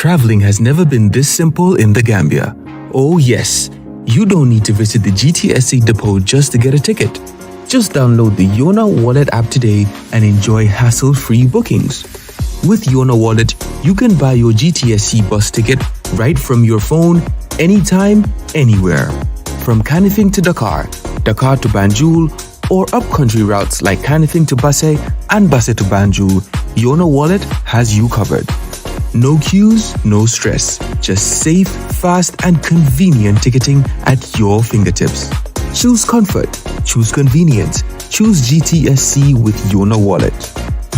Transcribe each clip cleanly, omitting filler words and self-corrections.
Traveling has never been this simple in the Gambia. Oh yes, you don't need to visit the GTSC depot just to get a ticket. Just download the Yona Wallet app today and enjoy hassle-free bookings. With Yona Wallet, you can buy your GTSC bus ticket right from your phone, anytime, anywhere. From Kanifing to Dakar, Dakar to Banjul, or upcountry routes like Kanifing to Basse and Basse to Banjul, Yona Wallet has you covered. No queues, no stress. Just safe, fast, and convenient ticketing at your fingertips. Choose comfort. Choose convenience. Choose GTSC with Yona Wallet.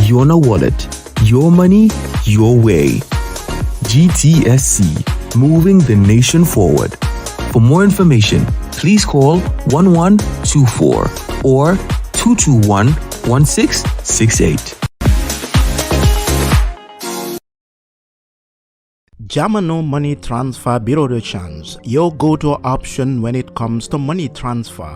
Yona Wallet. Your money, your way. GTSC. Moving the nation forward. For more information, please call 1124 or 221-1668. Jamano Money Transfer Bureau de Change, your go-to option when it comes to money transfer.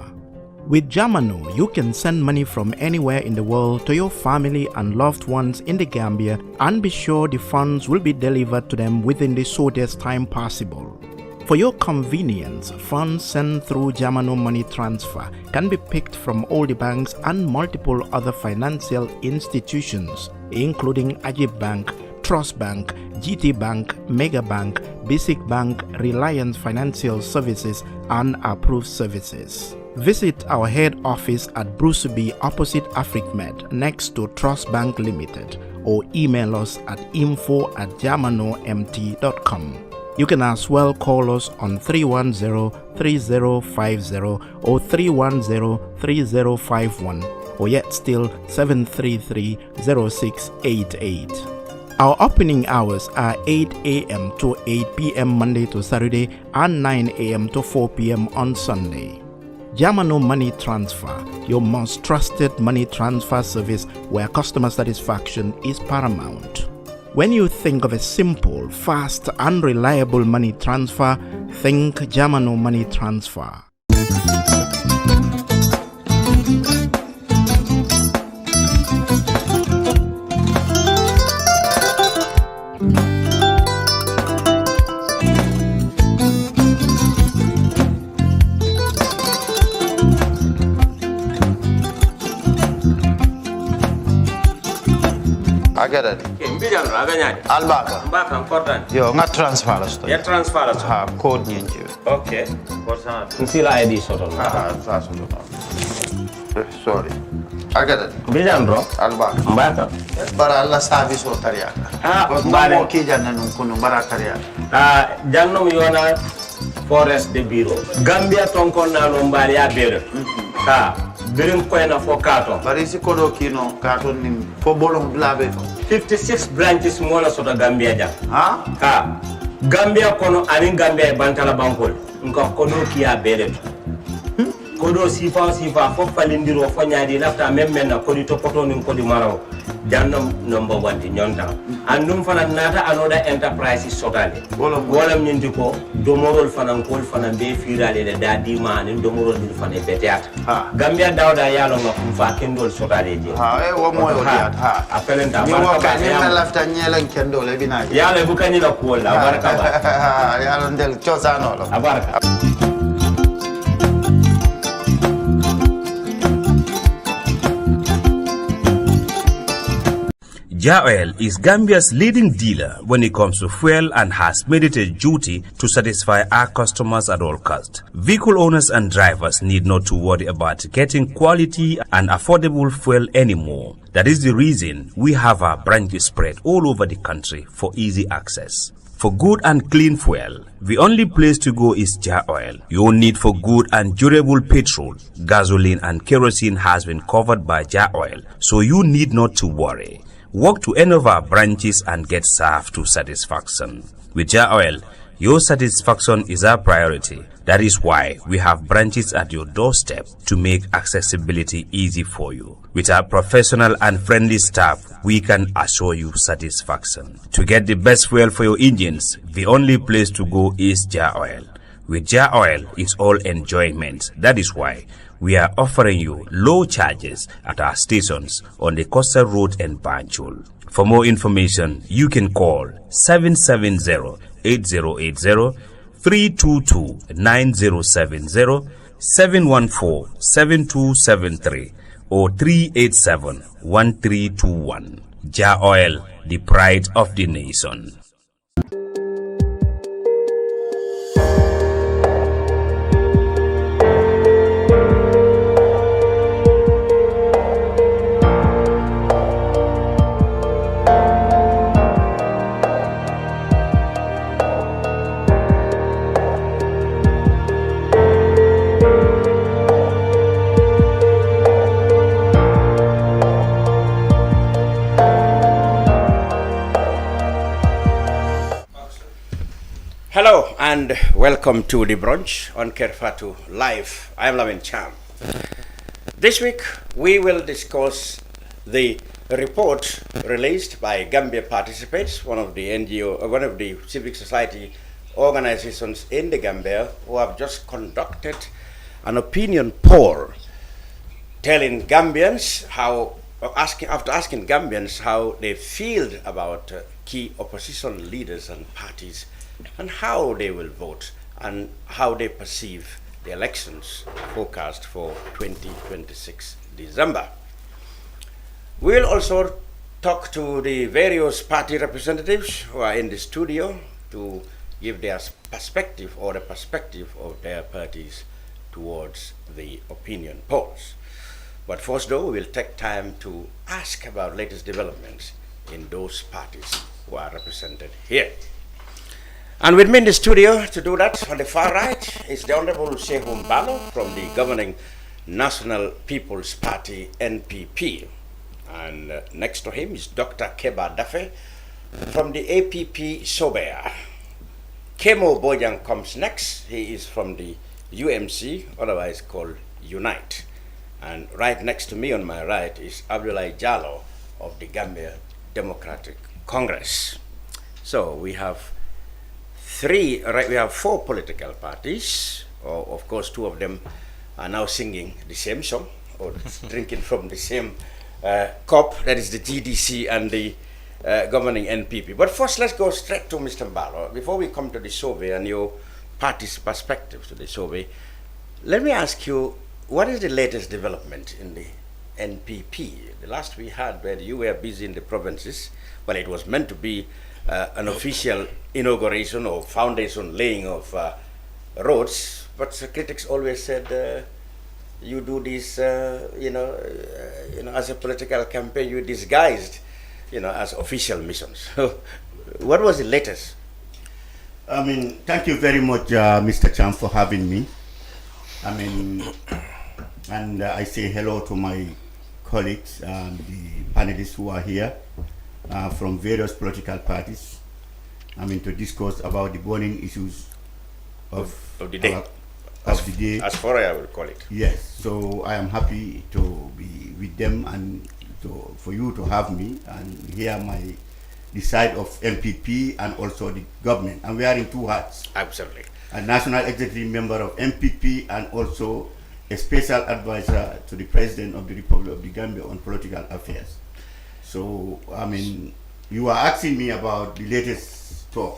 With Jamano, you can send money from anywhere in the world to your family and loved ones in the Gambia and be sure the funds will be delivered to them within the shortest time possible. For your convenience, funds sent through Jamano Money Transfer can be picked from all the banks and multiple other financial institutions, including Ajib Bank, Trust Bank, GT Bank, Mega Bank, Basic Bank, Reliance Financial Services, and Approved Services. Visit our head office at Bruceby opposite AfricMed next to Trust Bank Limited or email us at info@jamanomt.com. You can as well call us on 310-3050 or 310-3051 or yet still 733-0688. Our opening hours are 8 a.m. to 8 p.m. Monday to Saturday and 9 a.m. to 4 p.m. on Sunday. Jamano Money Transfer, your most trusted money transfer service where customer satisfaction is paramount. When you think of a simple, fast, and reliable money transfer, think Jamano Money Transfer. I get it. Albaka. Mbaka important. Yo, nga transfer la sto. Ya transfer la sto. Ha, code nyenji. Okay. What's that? Nsila ID soto. Sorry. I get it. Bijan bro. Albaka. Mbaka. Bara alla service o tariya. Mbale. Mo ki janna nun kunu bara tariya. Jannom yona forest de bureau. Gambia tonkon na no mbali ya bere. Birim koyna fo kato. Bari si kodo kino kato ni fo bolong blabe. 56 branches mola soto Gambia jam. Ha? Gambia kono ani Gambia bantala bankol. Nko kodo kiya bere. Kodo sifa fo falindiro fo nyaadi lafta memmen na kodi topoto nin kodi maraw. Jannom number 1 ti nyonta. Andum fana nata anoda enterprise sotale. Wolam nyindi ko domorol fana kol fana be firale de dadi man domorol dir fana beteat. Gambia dawda yalo ngam fa kendol sotale je. Wo moyo diat ha. Apelenta baraka ba lafta nyelen kendol e bina. Yalo bukani la ko la baraka ba. Yalo ndel chosano lo. Baraka. Jah Oil is Gambia's leading dealer when it comes to fuel and has made it a duty to satisfy our customers at all costs. Vehicle owners and drivers need not to worry about getting quality and affordable fuel anymore. That is the reason we have our branches spread all over the country for easy access. For good and clean fuel, the only place to go is Jah Oil. Your need for good and durable petrol, gasoline and kerosene has been covered by Jah Oil, so you need not to worry. Walk to any of our branches and get served to satisfaction. With Jah Oil, your satisfaction is our priority. That is why we have branches at your doorstep to make accessibility easy for you. With our professional and friendly staff, we can assure you satisfaction. To get the best fuel for your engines, the only place to go is Jah Oil. With Jah Oil, it's all enjoyment. That is why we are offering you low charges at our stations on the Coastal Road and Banjul. For more information, you can call 770-8080, 322-9070, 714-7273, or 387-1321. Ja Oil, the pride of the nation. Hello and welcome to the brunch on Kerfatu Live. I am Lavin Cham. This week we will discuss the report released by Gambia Participants, one of the NGO, one of the civic society organizations in the Gambia, who have just conducted an opinion poll telling Gambians after asking Gambians how they feel about key opposition leaders and parties, and how they will vote and how they perceive the elections forecast for 2026 December. We will also talk to the various party representatives who are in the studio to give their perspective or the perspective of their parties towards the opinion polls. But first though, we will take time to ask about latest developments in those parties who are represented here. And with me in the studio to do that, on the far right, is the Honorable Saihou Mballow from the governing National People's Party, NPP. And next to him is Dr. Kebba Daffeh from the APP-SobeYaa. Kemo Bojang comes next. He is from the UMC, otherwise called Unite. And right next to me on my right is Abdoulie Jallow of the Gambia Democratic Congress. So we have four political parties. Of course, two of them are now singing the same song or drinking from the same cup. That is the GDC and the governing NPP. But first, let's go straight to Mr. Mballow. Before we come to the survey and your party's perspective to the survey, let me ask you, what is the latest development in the NPP? The last we had, where you were busy in the provinces, well, it was meant to be an official inauguration or foundation laying of roads, but the critics always said you do this, as a political campaign, you disguised, as official missions. So, what was the latest? Thank you very much, Mr. Cham, for having me. And I say hello to my colleagues, the panelists who are here. From various political parties, to discuss about the burning issues of the day. As far as I will call it. Yes, so I am happy to be with them and for you to have me and hear the side of MPP and also the government. And we are in two hats. Absolutely. A national executive member of MPP and also a special advisor to the President of the Republic of the Gambia on political affairs. So, you are asking me about the latest tour.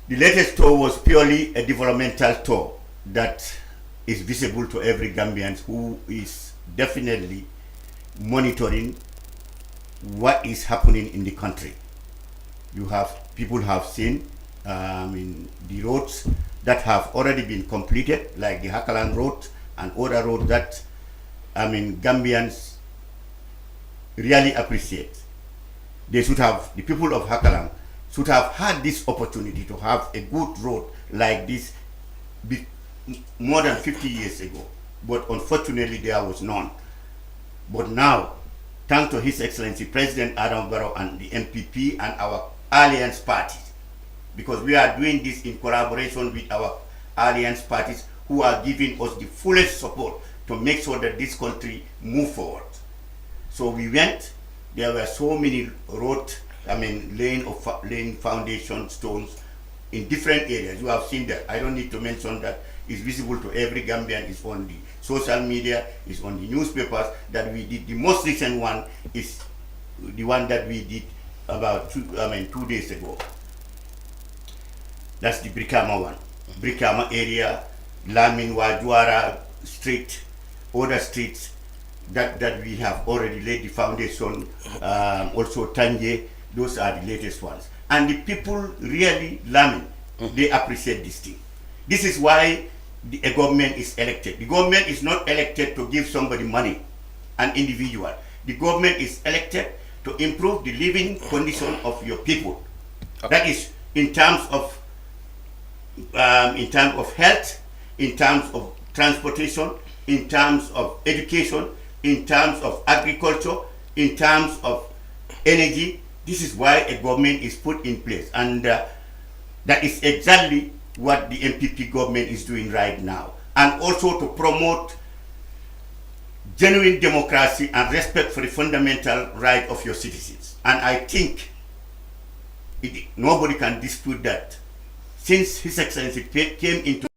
The latest tour was purely a developmental tour that is visible to every Gambian who is definitely monitoring what is happening in the country. People have seen, the roads that have already been completed, like the Hakalan Road and other roads that, Gambians really appreciate. The people of Hakalang should have had this opportunity to have a good road like this more than 50 years ago. But unfortunately, there was none. But now, thanks to His Excellency President Adam Barrow and the MPP and our alliance parties, because we are doing this in collaboration with our alliance parties who are giving us the fullest support to make sure that this country move forward. So we went, there were so many laying foundation stones in different areas. You have seen that. I don't need to mention that. It's visible to every Gambian. It's on the social media, it's on the newspapers that we did. The most recent one is the one that we did about 2 days ago. That's the Brikama one. Brikama area, Lamin Wajuara Street, other streets that we have already laid the foundation, also Tanje, those are the latest ones. And the people really, Lamin, they appreciate this thing. This is why a government is elected. The government is not elected to give somebody money, an individual. The government is elected to improve the living condition of your people. Okay. That is in terms of health, in terms of transportation, in terms of education, in terms of agriculture, in terms of energy. This is why a government is put in place, and that is exactly what the NPP government is doing right now, and also to promote genuine democracy and respect for the fundamental right of your citizens. And I think nobody can dispute that. Since His Excellency came into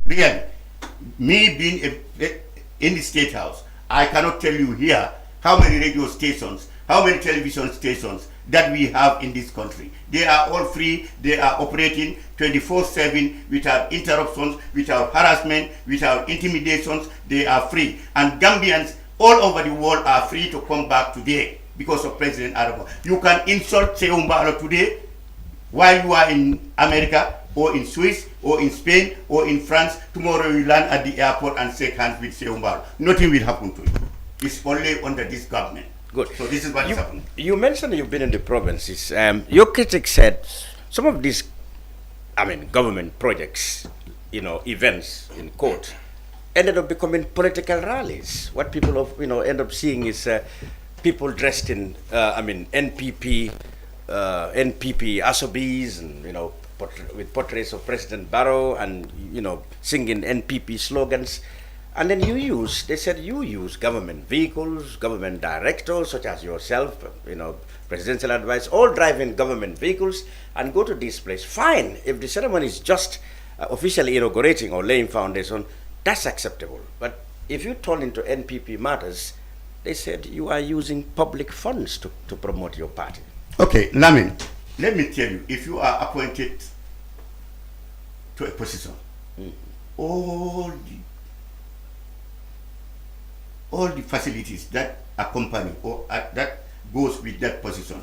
really, me being in the State House, I cannot tell you here how many radio stations, how many television stations that we have in this country. They are all free. They are operating 24/7 without interruptions, without harassment, without intimidations. They are free. And Gambians all over the world are free to come back today because of President Adamo. You can insult Saihou Mballow today while you are in America or in Swiss or in Spain or in France. Tomorrow you land at the airport and shake hands with Saihou Mballow. Nothing will happen to you. It's only under this government. Good. So this is what is happening. You mentioned you've been in the provinces. Your critics said some of these, government projects, events in court, ended up becoming political rallies. What people end up seeing is people dressed in, NPP, ASOBs, and with portraits of President Barrow, and singing NPP slogans. And then they said you use government vehicles, government directors such as yourself, presidential advice, all driving government vehicles and go to this place. Fine, if the ceremony is just officially inaugurating or laying foundation, that's acceptable. But if you turn into NPP matters, they said you are using public funds to promote your party. Okay, Lamin, let me tell you, if you are appointed to a position, all the facilities that accompany or that goes with that position,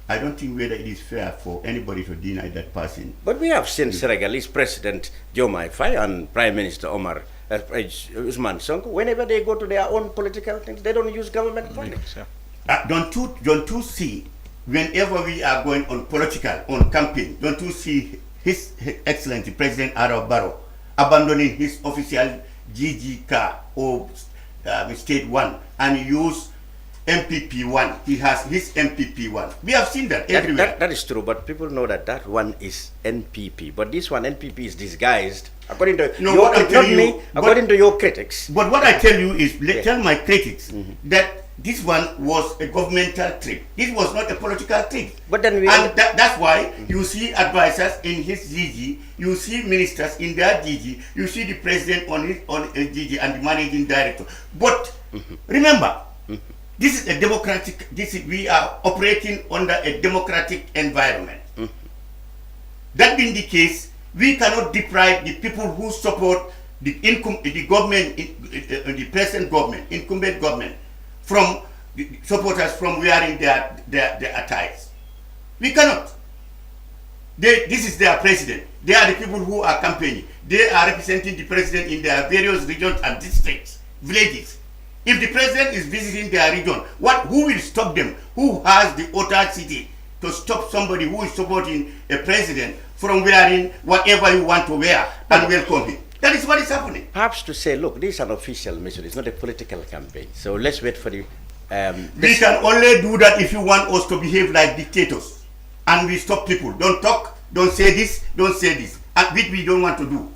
I don't think whether it is fair for anybody to deny that person. But we have seen Senegalese President Diomaye Faye and Prime Minister Ousmane Sonko, whenever they go to their own political things, they don't use government funding. Don't you see, whenever we are going on campaign, don't you see His Excellency President Barrow abandoning his official GG car or State 1 and use MPP 1. He has his MPP 1. We have seen that everywhere. That is true, but people know that one is NPP. But this one, NPP, is disguised, according to according to your critics. But what I tell you is, tell my critics that this one was a governmental trick. This was not a political trick. But then that's why you see advisors in his GG, you see ministers in their GG, you see the president on his GG and the managing director. But remember, this is a democratic. We are operating under a democratic environment. That being the case, we cannot deprive the people who support the government, the present government, incumbent government, from the supporters from wearing their attires. We cannot. This is their president. They are the people who are campaigning. They are representing the president in their various regions and districts, villages. If the president is visiting their region, who will stop them? Who has the audacity to stop somebody who is supporting a president from wearing whatever you want to wear and welcome him? That is what is happening. Perhaps to say, look, this is an official mission. It's not a political campaign. So let's wait for the... we can only do that if you want us to behave like dictators. And we stop people. Don't talk, don't say this, and which we don't want to do.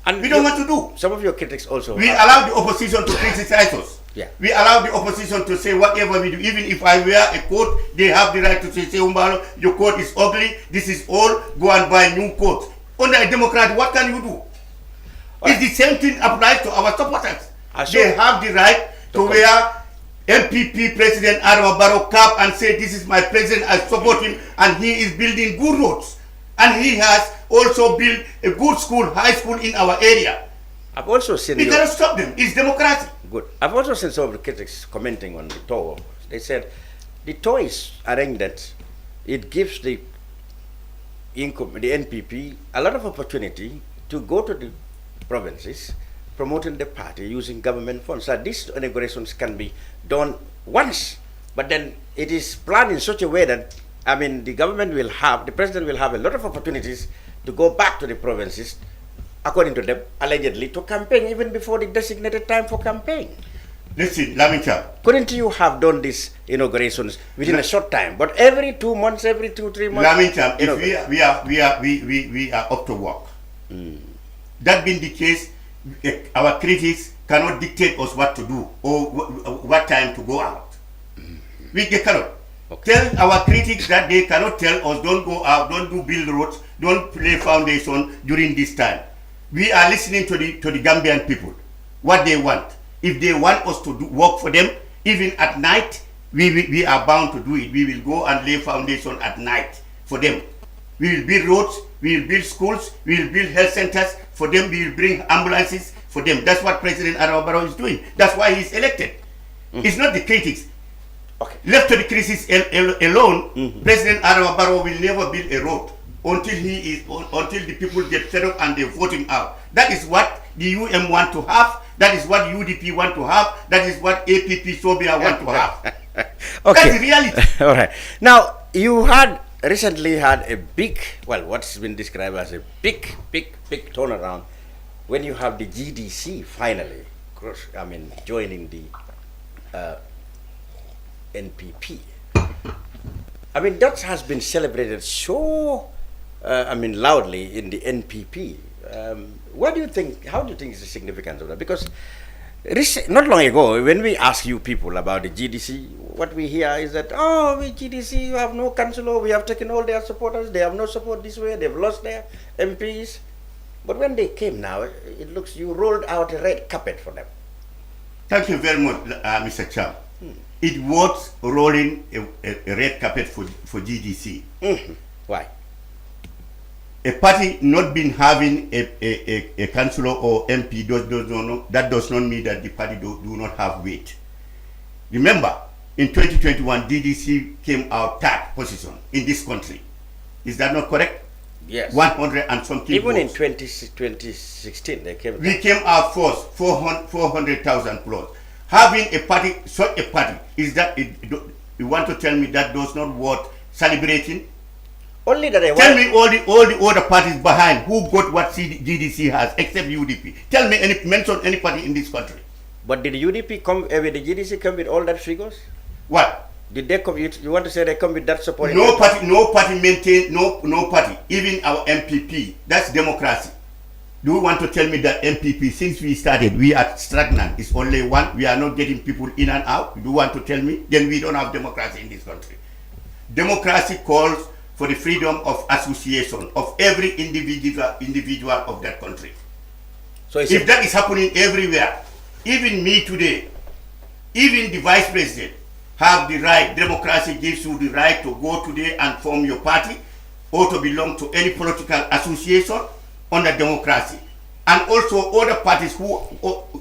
And we don't want to do. Some of your critics also. We allow the opposition to criticize us. Yeah. We allow the opposition to say whatever we do. Even if I wear a coat, they have the right to say, Saihou Mballow, your coat is ugly. This is old. Go and buy a new coat. Under a democrat, what can you do? It's the same thing applies to our supporters. They have the right to wear NPP President Adama Barrow cap and say, this is my president, I support him, and he is building good roads. And he has also built a good school, high school in our area. I've also seen... We cannot stop them. It's democracy. Good. I've also seen some of the critics commenting on the tour. They said the tour is arranged that it gives the NPP a lot of opportunity to go to the provinces promoting the party using government funds. So these inaugurations can be done once, but then it is planned in such a way that, I mean, the president will have a lot of opportunities to go back to the provinces, according to them, allegedly, to campaign even before the designated time for campaign. Listen, Lamincha. Couldn't you have done these inaugurations within a short time? But every 2 months, every 2-3 months. Lamincha, if we are up to work. That being the case, our critics cannot dictate us what to do or what time to go out. They cannot. Tell our critics that they cannot tell us, don't go out, don't do build roads, don't lay foundation during this time. We are listening to the Gambian people, what they want. If they want us to work for them, even at night, we are bound to do it. We will go and lay foundation at night for them. We will build roads, we will build schools, we will build health centers for them, we will bring ambulances for them. That's what President Adama Barrow is doing. That's why he's elected. It's not the critics. Okay. Left to the critics alone, President Adama Barrow will never build a road until until the people get fed up and they vote him out. That is what the UM want to have. That is what UDP want to have. That is what APP-SobeYaa want to have. Okay. That's the reality. All right. Now, you had recently had a big, well, what's been described as a big turnaround when you have the GDC finally, joining the NPP. I mean, that has been celebrated so, loudly in the NPP. What do you think, how do you think is the significance of that? Because not long ago, when we ask you people about the GDC, what we hear is that, oh, with GDC, you have no councillor, we have taken all their supporters, they have no support this way, they've lost their MPs. But when they came now, it looks, you rolled out a red carpet for them. Thank you very much, Mr. Cham. It was rolling a red carpet for GDC. Why? A party not been having a councillor or MP that does not mean that the party do not have weight. Remember, in 2021, DDC came out third position in this country. Is that not correct? Yes. 100 and something Even votes. in 2016, they came. We came out first, 400,000 plus. Having a party, such a party, is that you want to tell me that does not worth celebrating? Only that I tell me all the other parties behind who got what GDC has except UDP. Tell me mention any party in this country. But did UDP come with the GDC come with all that figures? What? Did they come? You want to say they come with that support? No party maintain no party. Even our MPP. That's democracy. Do you want to tell me that MPP, since we started, we are stagnant? It's only one. We are not getting people in and out. Do you want to tell me? Then we don't have democracy in this country. Democracy calls for the freedom of association of every individual of that country. So if that is happening everywhere, even me today, even the vice president have the right, democracy gives you the right to go today and form your party or to belong to any political association under democracy. And also other parties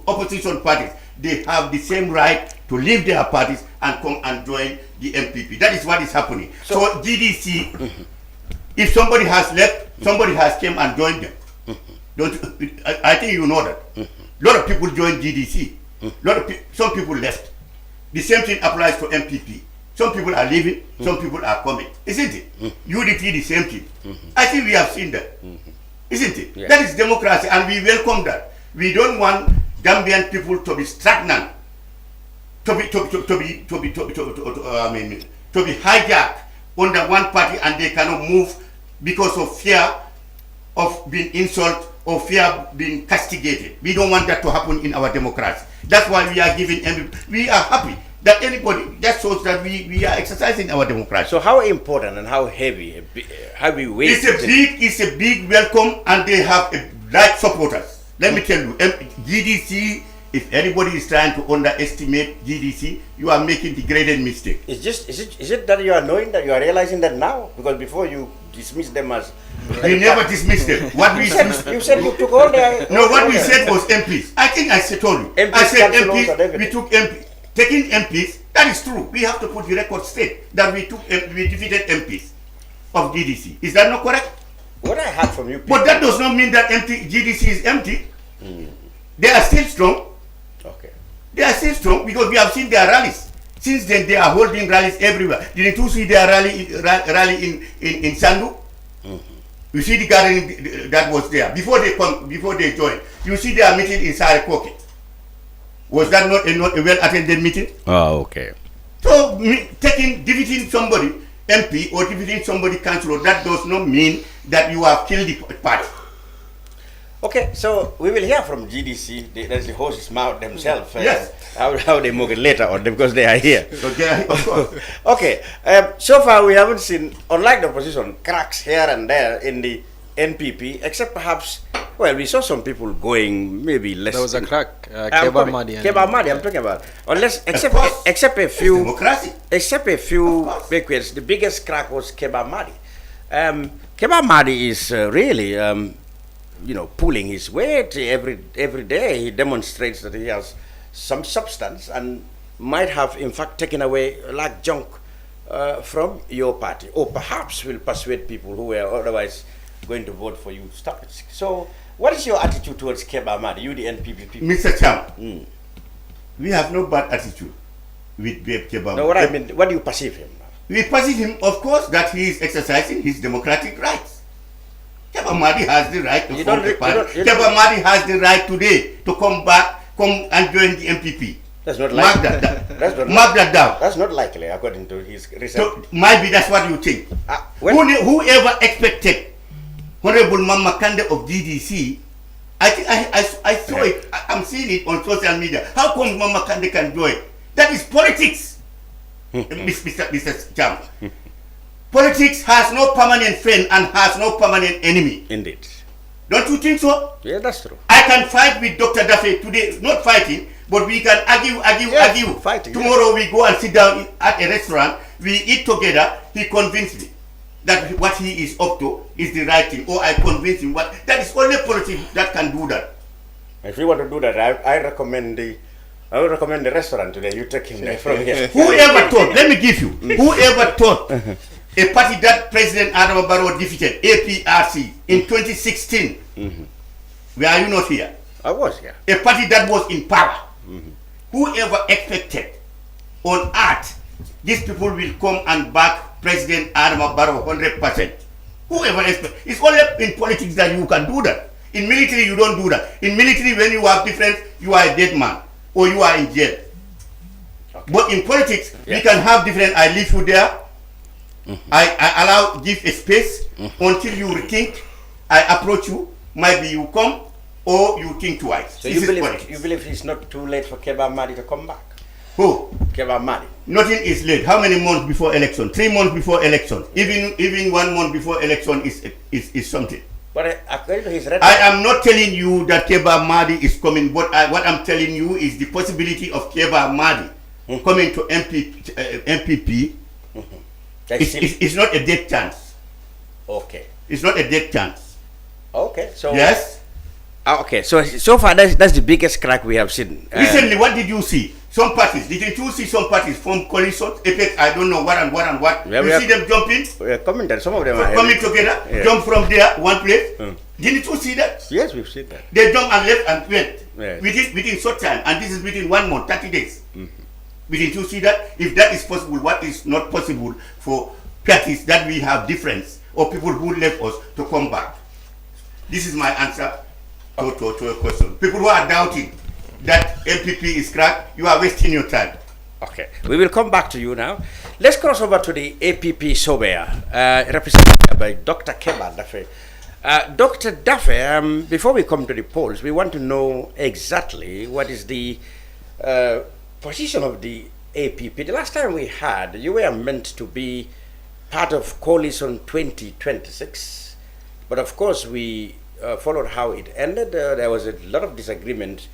opposition parties, they have the same right to leave their parties and come and join the MPP. That is what is happening. So GDC, if somebody has left, somebody has came and joined them. I think you know that. A lot of people joined GDC. Some people left. The same thing applies to MPP. Some people are leaving, some people are coming. Isn't it? UDP, the same thing. I think we have seen that. Isn't it? Yeah. That is democracy, and we welcome that. We don't want Gambian people to be stagnant, to be hijacked under one party, and they cannot move because of fear of being insulted or fear being castigated. We don't want that to happen in our democracy. That's why we are giving, we are happy that anybody, that shows that we are exercising our democracy. So how important and how heavy weight? It's a big welcome, and they have a large supporters. Let me tell you, GDC, if anybody is trying to underestimate GDC, you are making the greatest mistake. Is it that you are knowing that you are realizing that now? Because before you dismiss them as... We never dismissed them. What we you said you took all their... No, what we said was MPs. I think I told you. MPs, I said MPs, we took MPs. Taking MPs, that is true. We have to put the record straight that we defeated MPs of GDC. Is that not correct? What I heard from you people... But that does not mean that GDC is empty. They are still strong. Okay. They are still strong because we have seen their rallies. Since then, they are holding rallies everywhere. Didn't you see their rally in Sandu? You see the gathering that was there before they joined. You see their meeting in Sarekoke. Was that not a well-attended meeting? Oh, okay. So defeating somebody MP or defeating somebody councillor, that does not mean that you have killed the party. Okay, so we will hear from GDC. That's the horse's mouth themselves. Yes. How they mug it later on because they are here. Okay, of course. Okay. So far we haven't seen, unlike the opposition, cracks here and there in the NPP, except perhaps, well, we saw some people going maybe less. There was a crack. Kebba Madi, I'm talking about. Unless, except a few. Democracy. Except a few backwards. The biggest crack was Kebba Madi. Kebba Madi is really, pulling his weight every day. He demonstrates that he has some substance and might have, in fact, taken away like junk from your party, or perhaps will persuade people who were otherwise going to vote for you to stop it. So, what is your attitude towards Kebba Madi, you the NPP people? Mr. Cham, we have no bad attitude with Kebba Madi. No, what I mean, what do you perceive him? We perceive him, of course, that he is exercising his democratic rights. Kebba Madi has the right to form a party. Kebba Madi has the right today to come and join the NPP. That's not likely. Mark that down. That's not likely, according to his research. So, maybe that's what you think. Whoever expected Honorable Mama Kande of GDC, I think I saw it. I'm seeing it on social media. How come Mama Kande can join? That is politics, Mr. Cham. Politics has no permanent friend and has no permanent enemy. Indeed. Don't you think so? Yeah, that's true. I can fight with Dr. Daffeh today, not fighting, but we can argue. Fighting. Tomorrow we go and sit down at a restaurant, we eat together, he convinced me that what he is up to is the right thing, or I convince him that is only politics that can do that. If you want to do that, I recommend the restaurant today. You take him there from here. Whoever thought, let me give you, whoever thought a party that President Adama Barrow defeated, APRC, in 2016, were you not here? I was here. A party that was in power. Whoever expected on earth these people will come and back President Adama Barrow 100%. Whoever expected. It's only in politics that you can do that. In military, you don't do that. In military, when you have difference, you are a dead man or you are in jail. Okay. But in politics, we can have different. I leave you there. I give a space until you rethink. I approach you. Maybe you come or you think twice. So you believe it's not too late for Kebba Madi to come back? Who? Kebba Madi. Nothing is late. How many months before election? 3 months before election. Even 1 month before election is something. But according to his rhetoric, I am not telling you that Kebba Madi is coming, but what I'm telling you is the possibility of Kebba Madi coming to NPP. It's not a dead chance. Okay. It's not a dead chance. Okay. So yes. Okay. So far that's the biggest crack we have seen. Recently, what did you see? Some parties. Didn't you see some parties from coalition, effect, I don't know what and what? Yeah, you see them jumping? We are coming there. Some of them are coming together, jump from there, one place. Didn't you see that? Yes, we've seen that. They jump and left and went. Yes. Within short time, and this is within 1 month, 30 days. Didn't you see that? If that is possible, what is not possible for parties that we have difference or people who left us to come back? This is my answer to a question. People who are doubting that NPP is cracked, you are wasting your time. Okay, we will come back to you now. Let's cross over to the APP-SobeYaa, represented by Dr. Kebba Daffeh. Dr. Daffeh, before we come to the polls, we want to know exactly what is the position of the APP. The last time we had, you were meant to be part of Coalition 2026, but of course we followed how it ended. There was a lot of disagreement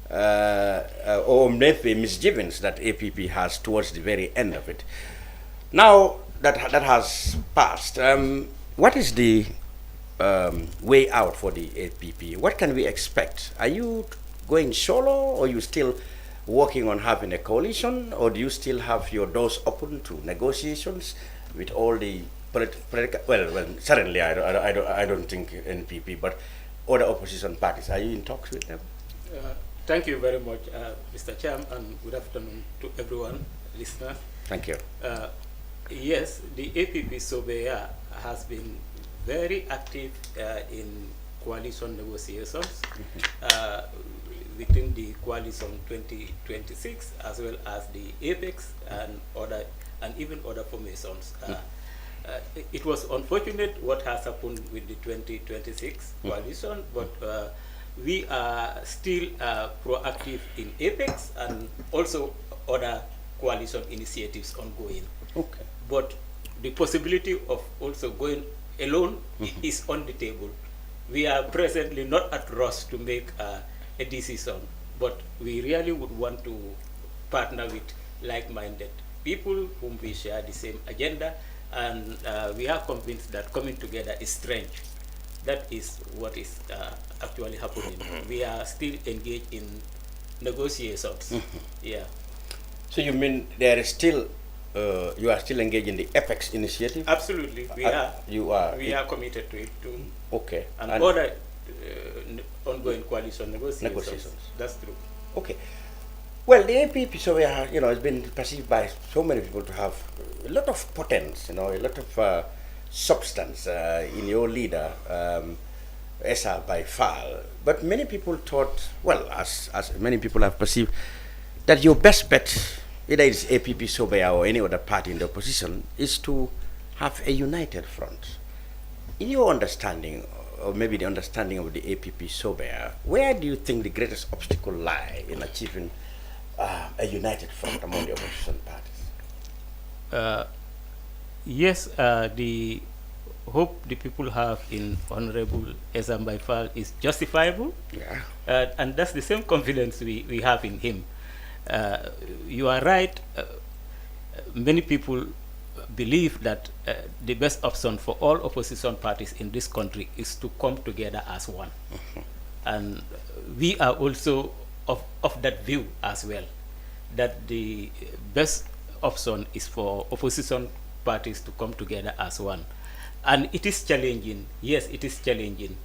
or maybe misgivings that APP has towards the very end of it. Now that has passed, what is the way out for the APP? What can we expect? Are you going solo, or are you still working on having a coalition, or do you still have your doors open to negotiations with all the political? Well, certainly I don't think NPP, but other opposition parties. Are you in talks with them? Thank you very much, Mr. Cham, and good afternoon to everyone, listeners. Thank you. Yes, the APP-SobeYaa has been very active in coalition negotiations within the coalition 2026, as well as the APEX and even other formations. It was unfortunate what has happened with the 2026 coalition, but we are still proactive in APEX and also other coalition initiatives ongoing. Okay. But the possibility of also going alone is on the table. We are presently not at rush to make a decision, but we really would want to partner with like-minded people whom we share the same agenda, and we are convinced that coming together is strength. That is what is actually happening. We are still engaged in negotiations. Yeah. So you mean there is still, you are still engaged in the APEX initiative? Absolutely, we are. You are. We are committed to it too. Okay. And other ongoing coalition negotiations. That's true. Okay. Well, the APP, so we are, has been perceived by so many people to have a lot of potence, a lot of substance in your leader, Esa by Fall. But many people thought, well, as many people have perceived, that your best bet, either it's APP-SobeYaa or any other party in the opposition, is to have a united front. In your understanding, or maybe the understanding of the APP-SobeYaa, where do you think the greatest obstacle lie in achieving a united front among the opposition parties? Yes, the hope the people have in Honorable Esa by Fall is justifiable. Yeah. And that's the same confidence we have in him. You are right. Many people believe that the best option for all opposition parties in this country is to come together as one. And we are also of that view as well, that the best option is for opposition parties to come together as one. And it is challenging. Yes, it is challenging.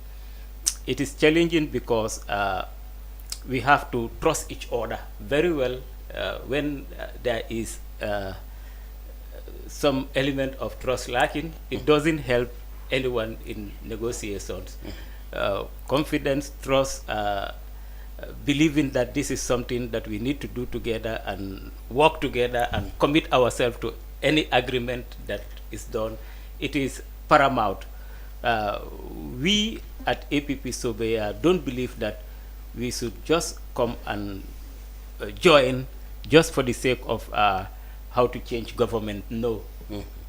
It is challenging because we have to trust each other very well when there is some element of trust lacking. It doesn't help anyone in negotiations. Confidence, trust, believing that this is something that we need to do together and work together and commit ourselves to any agreement that is done, it is paramount. We at APP-SobeYaa don't believe that we should just come and join just for the sake of how to change government. No.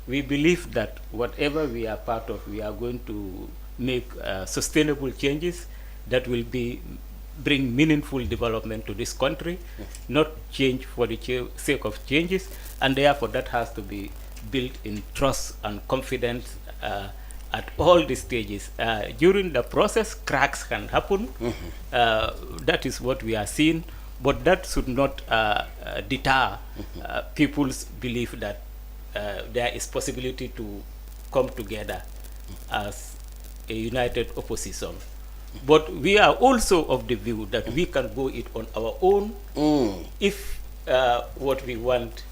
We believe that whatever we are part of, we are going to make sustainable changes that will bring meaningful development to this country, not change for the sake of changes, and therefore that has to be built in trust and confidence at all the stages. During the process, cracks can happen. That is what we are seeing, but that should not deter people's belief that there is possibility to come together as a united opposition. But we are also of the view that we can go it on our own if what we want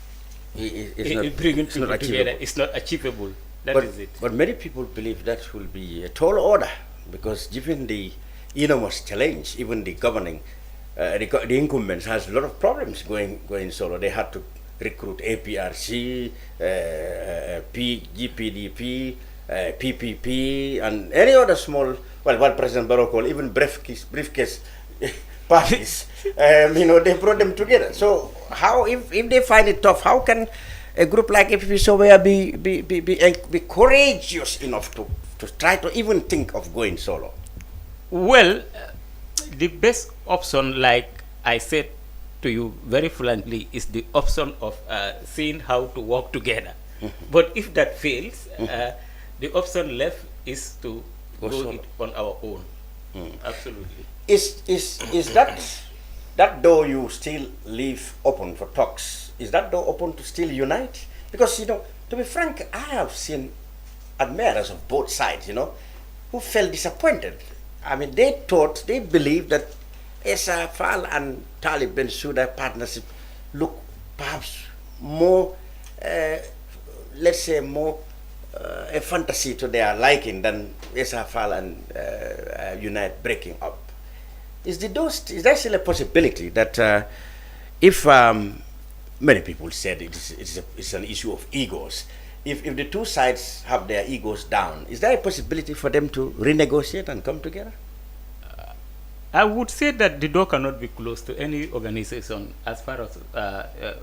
bringing people together is not achievable. That is it. But many people believe that will be a tall order, because given the enormous challenge, even the governing, the incumbents has a lot of problems going solo. They had to recruit APRC, GPDP, PPP, and any other small, well, what President Barrow called even briefcase parties. They brought them together. So how, if they find it tough, how can a group like APP-SobeYaa be courageous enough to try to even think of going solo? Well, the best option, like I said to you very frankly, is the option of seeing how to work together. But if that fails, the option left is to go it on our own. Absolutely. Is that door you still leave open for talks? Is that door open to still unite? Because, to be frank, I have seen admirers of both sides, who felt disappointed. I mean, they believed that Essa Fall and Talib Bensouda partnership look perhaps more, let's say, more a fantasy to their liking than Essa Fall and Unite breaking up. Is there still a possibility that if many people said it's an issue of egos, if the two sides have their egos down, is there a possibility for them to renegotiate and come together? I would say that the door cannot be closed to any organization as far as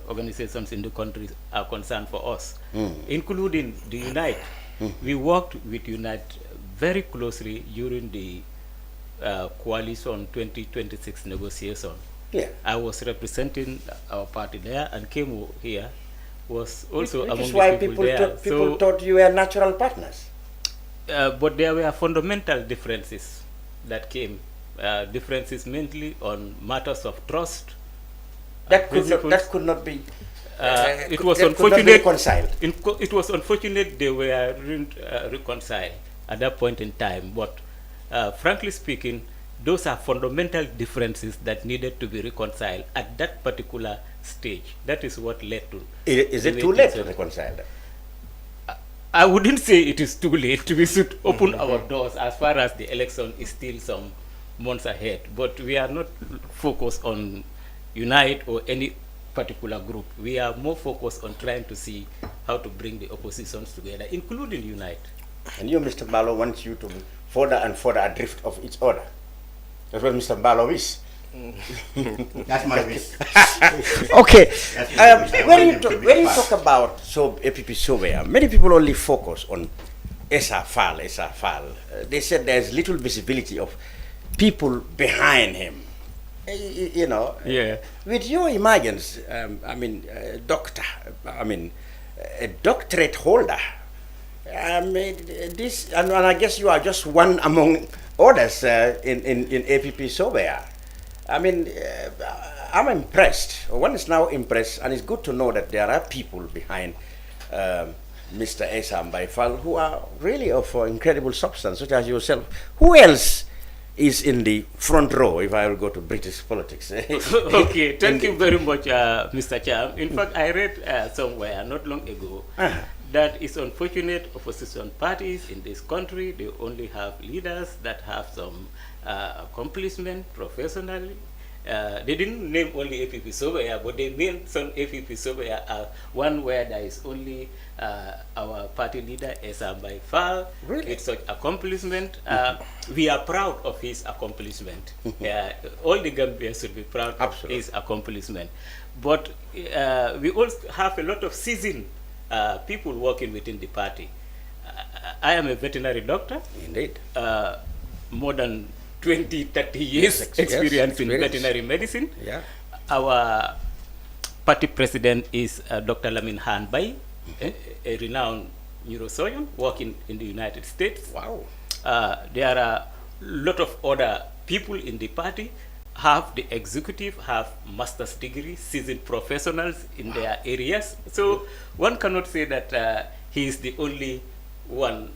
organizations in the country are concerned for us, including the Unite. We worked with Unite very closely during the coalition 2026 negotiation. Yeah. I was representing our party there, and Kemo here was also among Which is the why people there. people thought you were natural partners. But there were fundamental differences that came. Differences mainly on matters of trust. That could not be. It was unfortunate. It was unfortunate they were reconciled at that point in time. But frankly speaking, those are fundamental differences that needed to be reconciled at that particular stage. That is what led to. Is it too late to reconcile them? I wouldn't say it is too late. We should open our doors as far as the election is still some months ahead. But we are not focused on Unite or any particular group. We are more focused on trying to see how to bring the oppositions together, including Unite. And you, Mr. Mballow, wants you to be further and further adrift of each other. That's what Mr. Mballow is. That's my wish. Okay. When you talk about APP-SobeYaa, many people only focus on Essa Fall. They said there's little visibility of people behind him. Yeah. With your emergence, doctor, a doctorate holder, this, and I guess you are just one among others in APP-SobeYaa. I'm impressed. One is now impressed, and it's good to know that there are people behind Mr. Essa Mballow who are really of incredible substance, such as yourself. Who else is in the front row, if I will go to British politics? Okay, thank you very much, Mr. Cham. In fact, I read somewhere not long ago that it's unfortunate opposition parties in this country, they only have leaders that have some accomplishment professionally. They didn't name only APP-SobeYaa, but they named some APP-SobeYaa one where there is only our party leader, Essa Mballow, with such accomplishment. We are proud of his accomplishment. All the Gambians should be proud of his accomplishment. But we also have a lot of seasoned people working within the party. I am a veterinary doctor. Indeed. More than 20, 30 years experience in veterinary medicine. Yeah. Our party president is Dr. Lamin Han Bai, a renowned neurosurgeon working in the United States. Wow. There are a lot of other people in the party, have the executive, have master's degree, seasoned professionals in their areas. So one cannot say that he is the only one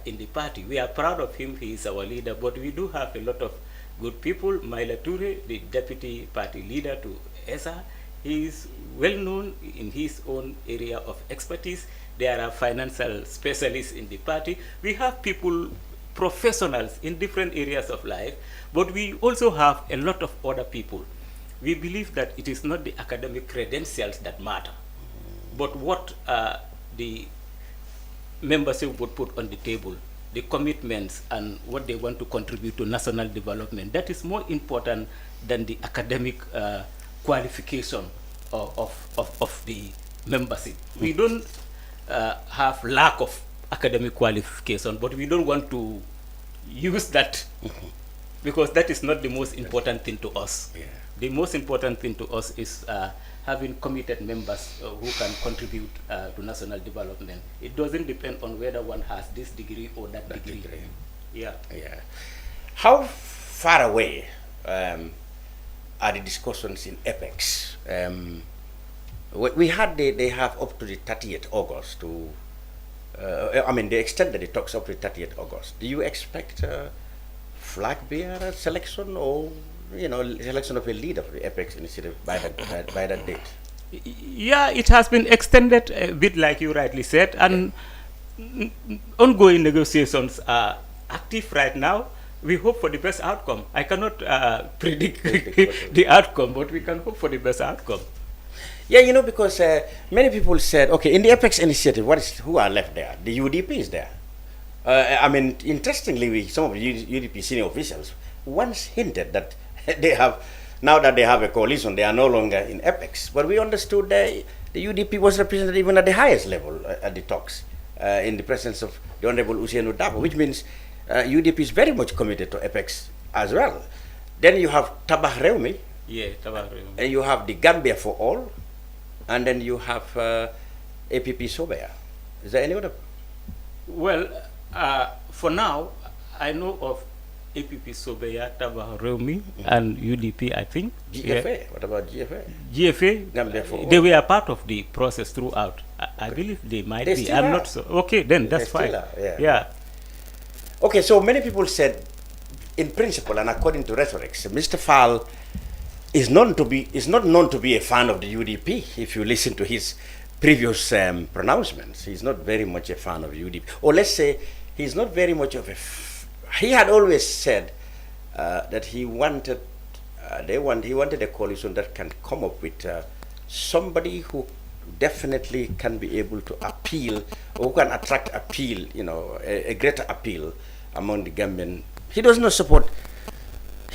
in the party. We are proud of him. He is our leader, but we do have a lot of good people. Maila Ture, the deputy party leader to Essa, he is well known in his own area of expertise. There are financial specialists in the party. We have people, professionals in different areas of life, but we also have a lot of other people. We believe that it is not the academic credentials that matter, but what the membership would put on the table, the commitments and what they want to contribute to national development. That is more important than the academic qualification of the membership. We don't have lack of academic qualification, but we don't want to use that because that is not the most important thing to us. Yeah. The most important thing to us is having committed members who can contribute to national development. It doesn't depend on whether one has this degree or that degree. Yeah. Yeah. How far away are the discussions in Apex? We had they have up to the 30th August to. They extended the talks up to the 30th August. Do you expect flag bearer selection or selection of a leader for the Apex initiative by that date? Yeah, it has been extended a bit, like you rightly said, and ongoing negotiations are active right now. We hope for the best outcome. I cannot predict the outcome, but we can hope for the best outcome. Yeah, because many people said, okay, in the Apex initiative, who are left there? The UDP is there. Interestingly, some of the UDP senior officials once hinted that now that they have a coalition, they are no longer in Apex. But we understood the UDP was represented even at the highest level at the talks, in the presence of the Honorable Saihou Mballow, which means UDP is very much committed to Apex as well. Then you have Tabah Rewmi. Yeah, Tabah Rewmi. And you have the Gambia for All. And then you have APP-SobeYaa. Is there any other? Well, for now, I know of APP-SobeYaa, Tabah Rewmi, and UDP, I think. GFA? Yeah. What about GFA? GFA, Gambia for they All. were a part of the process throughout. I believe they might They be. still I'm are. not so. Okay, then that's They still fine. are, yeah. Yeah. Okay, so many people said, in principle and according to rhetoric, Mr. Fall is not known to be a fan of the UDP. If you listen to his previous pronouncements, he's not very much a fan of UDP. Or let's say he's not very much of a. He had always said that he wanted a coalition that can come up with somebody who definitely can be able to appeal or who can attract appeal, a greater appeal among the Gambian. He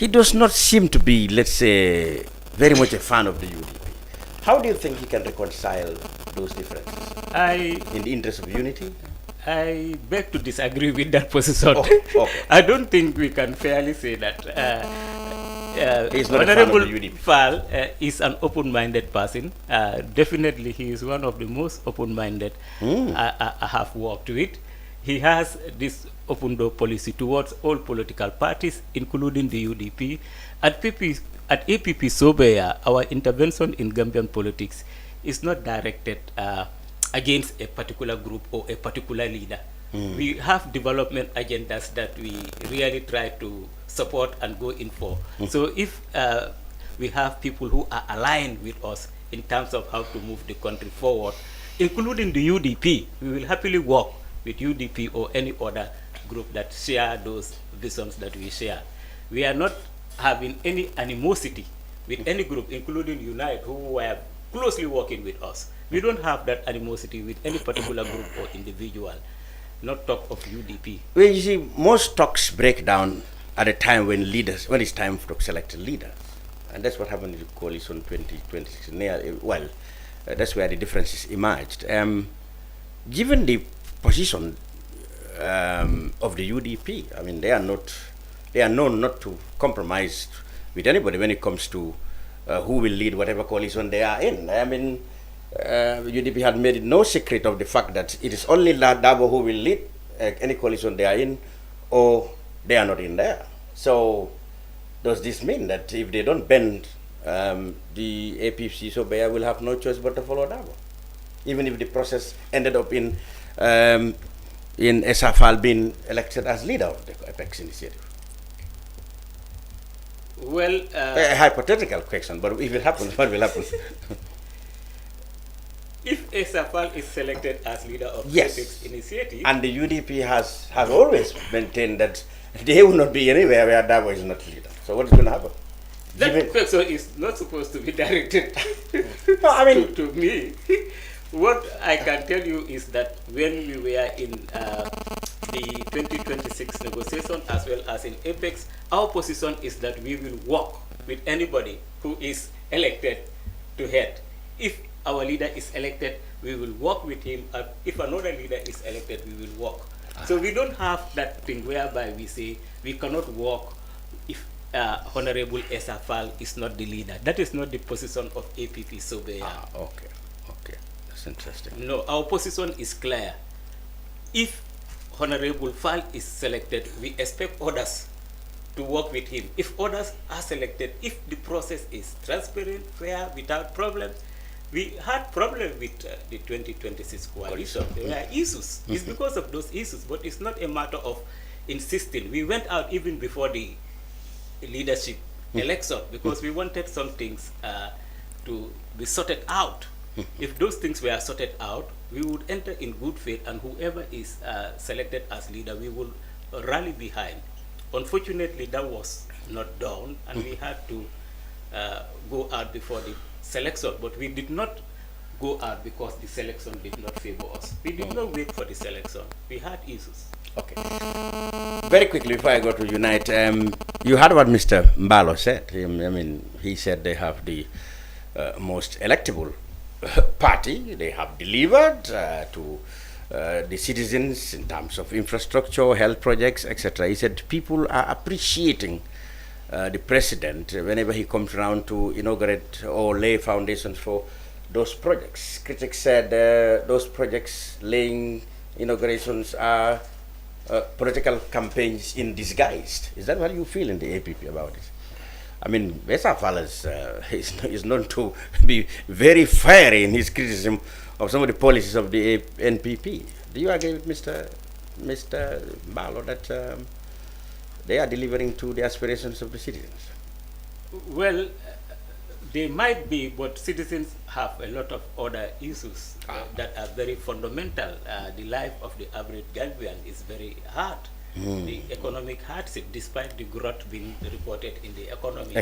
does not seem to be, let's say, very much a fan of the UDP. How do you think he can reconcile those differences in the interest of unity? I beg to disagree with that position. Okay. I don't think we can fairly say that He's not a fan of Honorable the UDP. Fall is an open-minded person. Definitely, he is one of the most open-minded I have worked with. He has this open door policy towards all political parties, including the UDP. At APP-SobeYaa, our intervention in Gambian politics is not directed against a particular group or a particular leader. We have development agendas that we really try to support and go in for. So if we have people who are aligned with us in terms of how to move the country forward, including the UDP, we will happily work with UDP or any other group that share those visions that we share. We are not having any animosity with any group, including Unite, who were closely working with us. We don't have that animosity with any particular group or individual, not talk of UDP. Well, you see, most talks break down at a time when it's time to select a leader. And that's what happened in the coalition 2026. That's where the differences emerged. Given the position of the UDP, they are known not to compromise with anybody when it comes to who will lead whatever coalition they are in. UDP had made it no secret of the fact that it is only Dabo who will lead any coalition they are in, or they are not in there. So does this mean that if they don't bend, the APP-SobeYaa will have no choice but to follow Dabo, even if the process ended up in Esafal being elected as leader of the Apex initiative? Well, a hypothetical question, but if it happens, what will happen? If Esafal is selected as leader of Yes. the Apex initiative, And the UDP has always maintained that they will not be anywhere where Dabo is not leader. So what is going to happen? that question is not supposed to be directed No, I mean- to me. What I can tell you is that when we were in the 2026 negotiation as well as in Apex, our position is that we will work with anybody who is elected to head. If our leader is elected, we will work with him. If another leader is elected, we will work. So we don't have that thing whereby we say we cannot work if Honorable Esafal is not the leader. That is not the position of APP-SobeYaa. Okay. That's interesting. No, our position is clear. If Honorable Fall is selected, we expect others to work with him. If others are selected, if the process is transparent, fair, without problems, we had problems with the 2026 coalition. There were issues. It's because of those issues, but it's not a matter of insisting. We went out even before the leadership election because we wanted some things to be sorted out. If those things were sorted out, we would enter in good faith, and whoever is selected as leader, we will rally behind. Unfortunately, that was not done, and we had to go out before the selection. But we did not go out because the selection did not favor us. We did not wait for the selection. We had issues. Okay. Very quickly, before I go to Unite, you heard what Mr. Mballow said. I mean, he said they have the most electable party. They have delivered to the citizens in terms of infrastructure, health projects, etc. He said people are appreciating the president whenever he comes around to inaugurate or lay foundations for those projects. Critics said those projects laying inaugurations are political campaigns in disguise. Is that what you feel in the APP about it? I mean, Esafal is known to be very fiery in his criticism of some of the policies of the NPP. Do you agree with Mr. Mballow that they are delivering to the aspirations of the citizens? Well, they might be, but citizens have a lot of other issues that are very fundamental. The life of the average Gambian is very hard. The economic hardship, despite the growth being reported in the economy,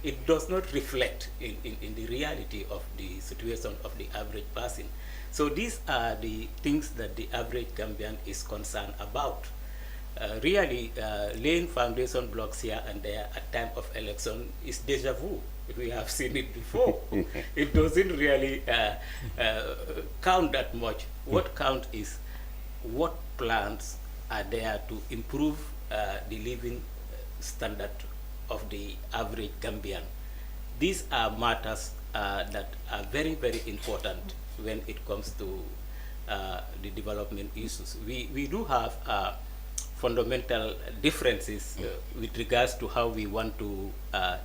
it does not reflect in the reality of the situation of the average person. So these are the things that the average Gambian is concerned about. Really, laying foundation blocks here and there at time of election is deja vu. We have seen it before. It doesn't really count that much. What counts is what plans are there to improve the living standard of the average Gambian. These are matters that are very, very important when it comes to the development issues. We do have fundamental differences with regards to how we want to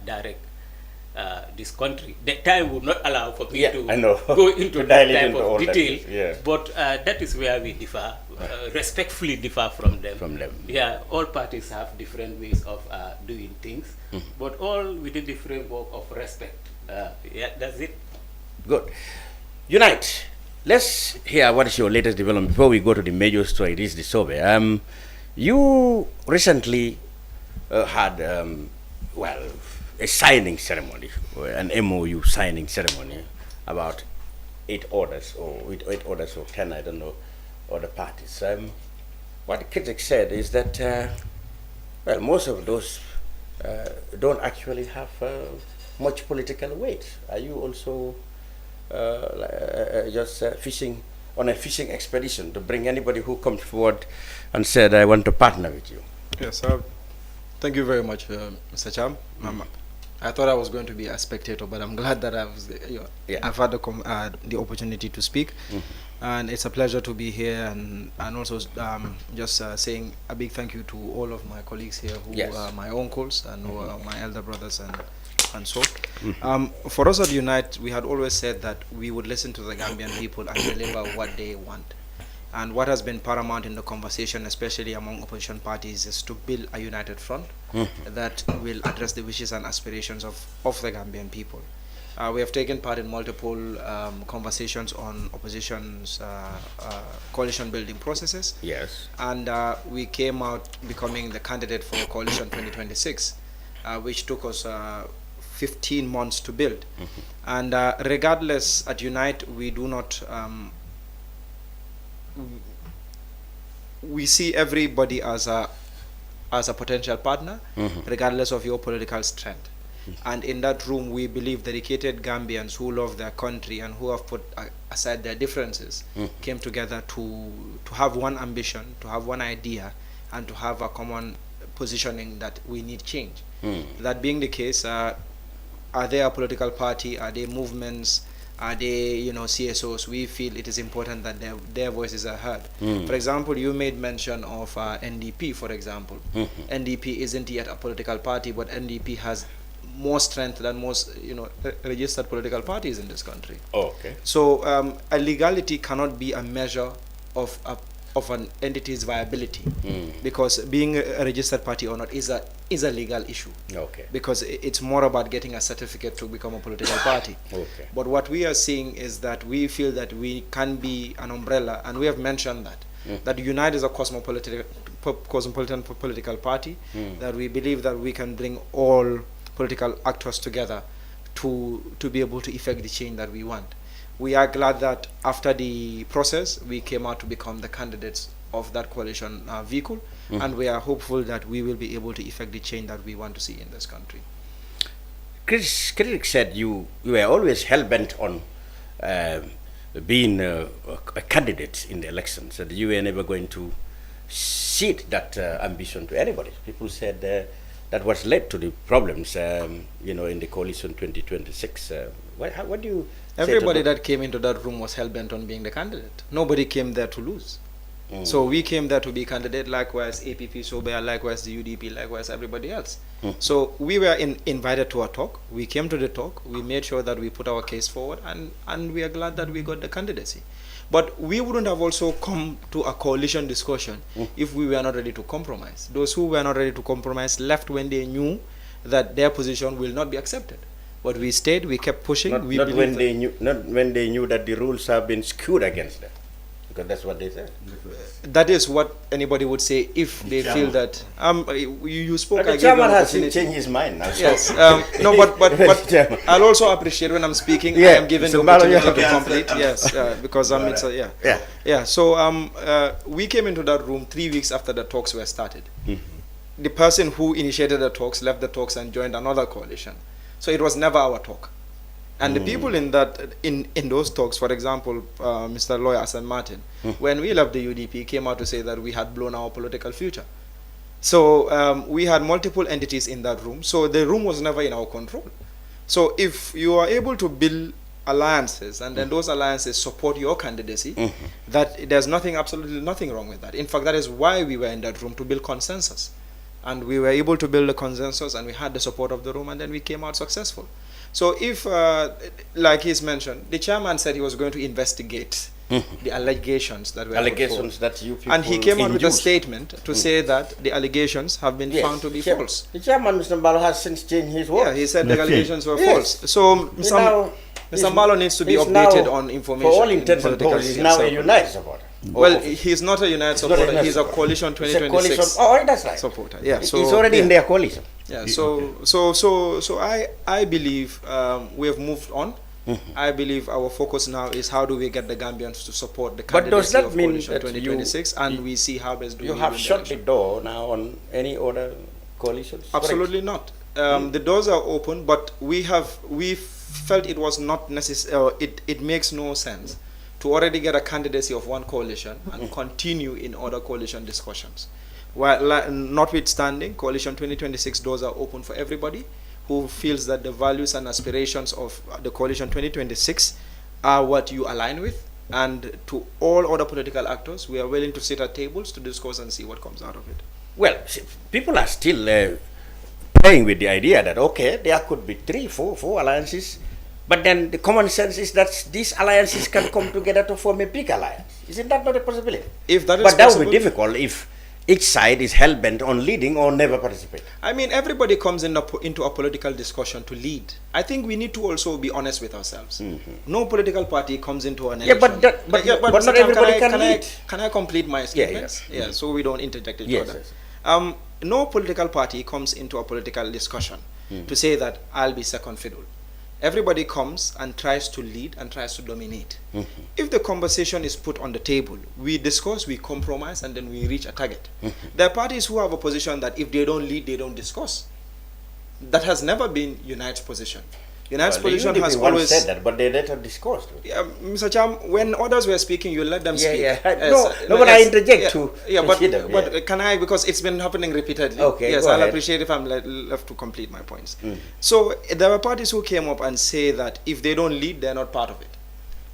direct this country. The time would not allow for me to go into that type of detail, but that is where we differ, respectfully differ from them. Yeah, all parties have different ways of doing things, but all within the framework of respect. Yeah, that's it. Good. Unite. Let's hear what is your latest development before we go to the major story. This is the survey. You recently had, well, a signing ceremony, an MOU signing ceremony about 8 orders or 10, I don't know, other parties. What the critics said is that, well, most of those don't actually have much political weight. Are you also just fishing on a fishing expedition to bring anybody who comes forward and said, I want to partner with you? Yes, thank you very much, Mr. Cham. I thought I was going to be a spectator, but I'm glad that I've had the opportunity to speak. And it's a pleasure to be here, and also just saying a big thank you to all of my colleagues here who are my uncles and who are my elder brothers and so. For us at Unite, we had always said that we would listen to the Gambian people and deliver what they want. And what has been paramount in the conversation, especially among opposition parties, is to build a united front that will address the wishes and aspirations of the Gambian people. We have taken part in multiple conversations on opposition's coalition building processes. Yes. And we came out becoming the candidate for Coalition 2026, which took us 15 months to build. And regardless, at Unite, we do not, we see everybody as a potential partner, regardless of your political strength. And in that room, we believe dedicated Gambians who love their country and who have put aside their differences came together to have one ambition, to have one idea, and to have a common positioning that we need change. That being the case, are they a political party? Are they movements? Are they, CSOs? We feel it is important that their voices are heard. For example, you made mention of NDP, for example. NDP isn't yet a political party, but NDP has more strength than most, registered political parties in this country. Okay. So a legality cannot be a measure of an entity's viability, because being a registered party or not is a legal issue. Okay. Because it's more about getting a certificate to become a political party. Okay. But what we are seeing is that we feel that we can be an umbrella, and we have mentioned that Unite is a cosmopolitan political party, that we believe that we can bring all political actors together to be able to effect the change that we want. We are glad that after the process, we came out to become the candidates of that coalition vehicle, and we are hopeful that we will be able to effect the change that we want to see in this country. Critics said you were always hell-bent on being a candidate in the elections, that you were never going to cede that ambition to anybody. People said that was led to the problems, in the coalition 2026. What do you Everybody that came into that room was hell-bent on being the candidate. Nobody came there to lose. So we came there to be candidate, likewise APP-SobeYaa, likewise the UDP, likewise everybody else. So we were invited to a talk. We came to the talk. We made sure that we put our case forward, and we are glad that we got the candidacy. But we wouldn't have also come to a coalition discussion if we were not ready to compromise. Those who were not ready to compromise left when they knew that their position will not be accepted. But we stayed, we kept pushing. Not when they knew that the rules have been skewed against them, because that's what they said. That is what anybody would say if they feel that. You spoke. But the chairman has changed his mind now. So. Yes. No, but I'll also appreciate when I'm speaking. I am given the opportunity to complete. Yes, because yeah. So we came into that room 3 weeks after the talks were started. The person who initiated the talks left the talks and joined another coalition. So it was never our talk. And the people in those talks, for example, Mr. Lawyer Hassan Martin, when we left the UDP, came out to say that we had blown our political future. So we had multiple entities in that room. So the room was never in our control. So if you are able to build alliances, and then those alliances support your candidacy, that there's absolutely nothing wrong with that. In fact, that is why we were in that room, to build consensus. And we were able to build a consensus, and we had the support of the room, and then we came out successful. So if, like he's mentioned, the chairman said he was going to investigate the allegations that were that you people and he came out with a statement to say that the allegations have been found to be false. The chairman, Mr. Mballow, has since changed his word. Yeah, he said the allegations were false. So Mr. Mballow needs to be updated on information. For all intents and purposes, he's now a Unite supporter. Well, he's not a United supporter. He's a coalition 2026 that's right. supporter. Yeah, so he's already in their coalition. Yeah. So I believe we have moved on. I believe our focus now is how do we get the Gambians to support the candidacy of coalition 2026, and we see how best do we. You have shut the door now on any other coalitions? Absolutely not. The doors are open, but we felt it was not necessary. It makes no sense to already get a candidacy of one coalition and continue in other coalition discussions. While notwithstanding, coalition 2026 doors are open for everybody who feels that the values and aspirations of the coalition 2026 are what you align with, and to all other political actors, we are willing to sit at tables to discuss and see what comes out of it. Well, people are still playing with the idea that, okay, there could be 3, 4 alliances, but then the common sense is that these alliances can come together to form a big alliance. Isn't that not a possibility? If that is but that would be difficult if each side is hell-bent on leading or never participate. I mean, everybody comes into a political discussion to lead. I think we need to also be honest with ourselves. No political party comes into an election. But not everybody can lead. Can I complete my statements? So we don't interject each other. No political party comes into a political discussion to say that I'll be second fiddle. Everybody comes and tries to lead and tries to dominate. If the conversation is put on the table, we discuss, we compromise, and then we reach a target. There are parties who have a position that if they don't lead, they don't discuss. That has never been Unite's position. Unite's position has always said that, but they later discussed. Yeah, Mr. Cham, when others were speaking, you let them speak. But I interject to but can I, because it's been happening repeatedly. Okay, yes, I'll appreciate if I'm left to complete my points. So there were parties who came up and say that if they don't lead, they're not part of it.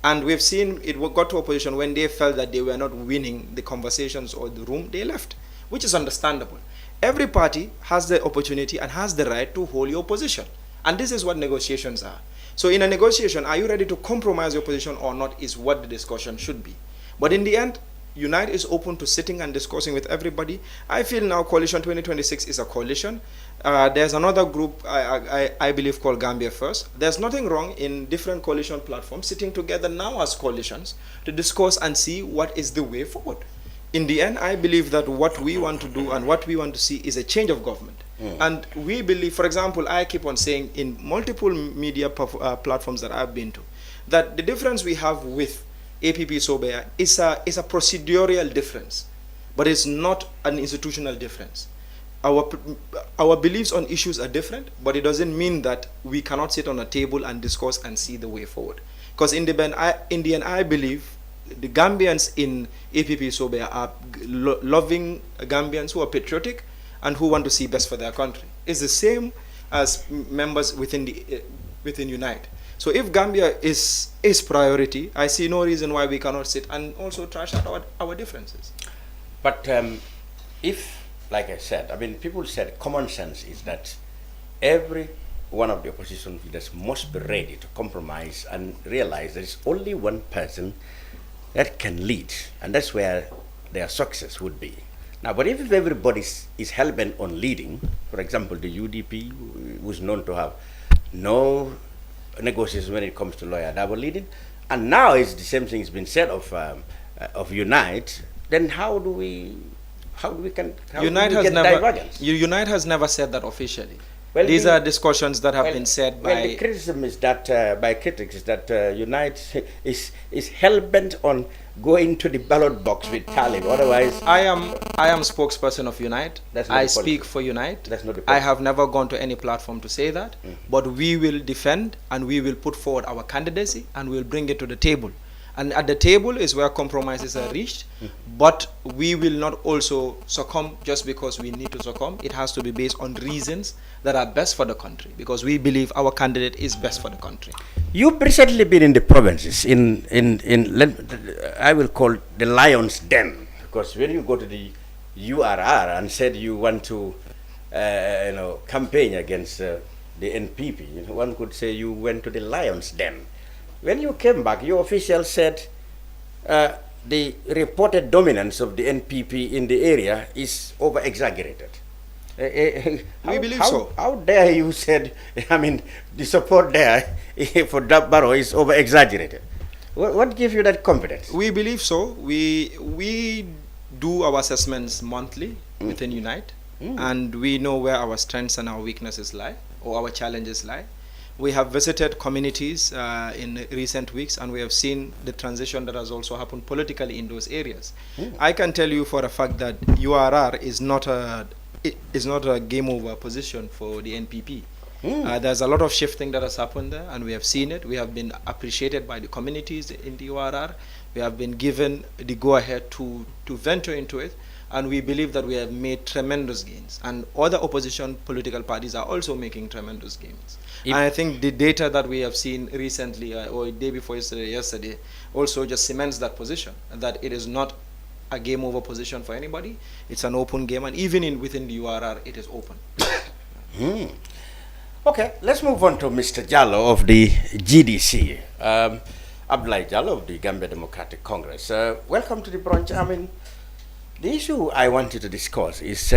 And we've seen it got to a position when they felt that they were not winning the conversations or the room, they left, which is understandable. Every party has the opportunity and has the right to hold your position. And this is what negotiations are. So in a negotiation, are you ready to compromise your position or not is what the discussion should be. But in the end, Unite is open to sitting and discussing with everybody. I feel now Coalition 2026 is a coalition. There's another group, I believe, called Gambia First. There's nothing wrong in different coalition platforms sitting together now as coalitions to discuss and see what is the way forward. In the end, I believe that what we want to do and what we want to see is a change of government. And we believe, for example, I keep on saying in multiple media platforms that I've been to, that the difference we have with APP-SobeYaa is a procedural difference, but it's not an institutional difference. Our beliefs on issues are different, but it doesn't mean that we cannot sit on a table and discuss and see the way forward. Because in the end, I believe the Gambians in APP-SobeYaa are loving Gambians who are patriotic and who want to see best for their country. It's the same as members within Unite. So if Gambia is priority, I see no reason why we cannot sit and also trash out our differences. But if, like I said, I mean, people said common sense is that every one of the opposition leaders must be ready to compromise and realize there is only one person that can lead, and that's where their success would be. Now, but if everybody is hell-bent on leading, for example, the UDP was known to have no negotiations when it comes to lawyer double leading, and now it's the same thing has been said of Unite, then how do we get divergence? Unite has never said that officially. Well, these are discussions that have been said by... Well, the criticism is that, by critics, is that Unite is hell-bent on going to the ballot box with Talib. Otherwise... I am spokesperson of Unite. I speak for Unite. That's not the I have never gone to any platform to say that. But we will defend and we will put forward our candidacy and we will bring it to the table. And at the table is where compromises are reached, but we will not also succumb just because we need to succumb. It has to be based on reasons that are best for the country, because we believe our candidate is best for the country. You've recently been in the provinces, I will call the lion's den, because when you go to the URR and said you want to campaign against the NPP, one could say you went to the lion's den. When you came back, your officials said the reported dominance of the NPP in the area is over-exaggerated. We believe so. How dare you said, I mean, the support there for Barrow is over-exaggerated? What gives you that confidence? We believe so. We do our assessments monthly within Unite, and we know where our strengths and our weaknesses lie, or our challenges lie. We have visited communities in recent weeks, and we have seen the transition that has also happened politically in those areas. I can tell you for a fact that URR is not a game over position for the NPP. There's a lot of shifting that has happened there, and we have seen it. We have been appreciated by the communities in the URR. We have been given the go-ahead to venture into it, and we believe that we have made tremendous gains. And other opposition political parties are also making tremendous gains. And I think the data that we have seen recently, or the day before yesterday, also just cements that position, that it is not a game over position for anybody. It's an open game, and even within the URR, it is open. Okay, let's move on to Mr. Jallow of the GDC. Abdoulie Jallow of the Gambia Democratic Congress. Welcome to the brunch. I mean, the issue I wanted to discuss is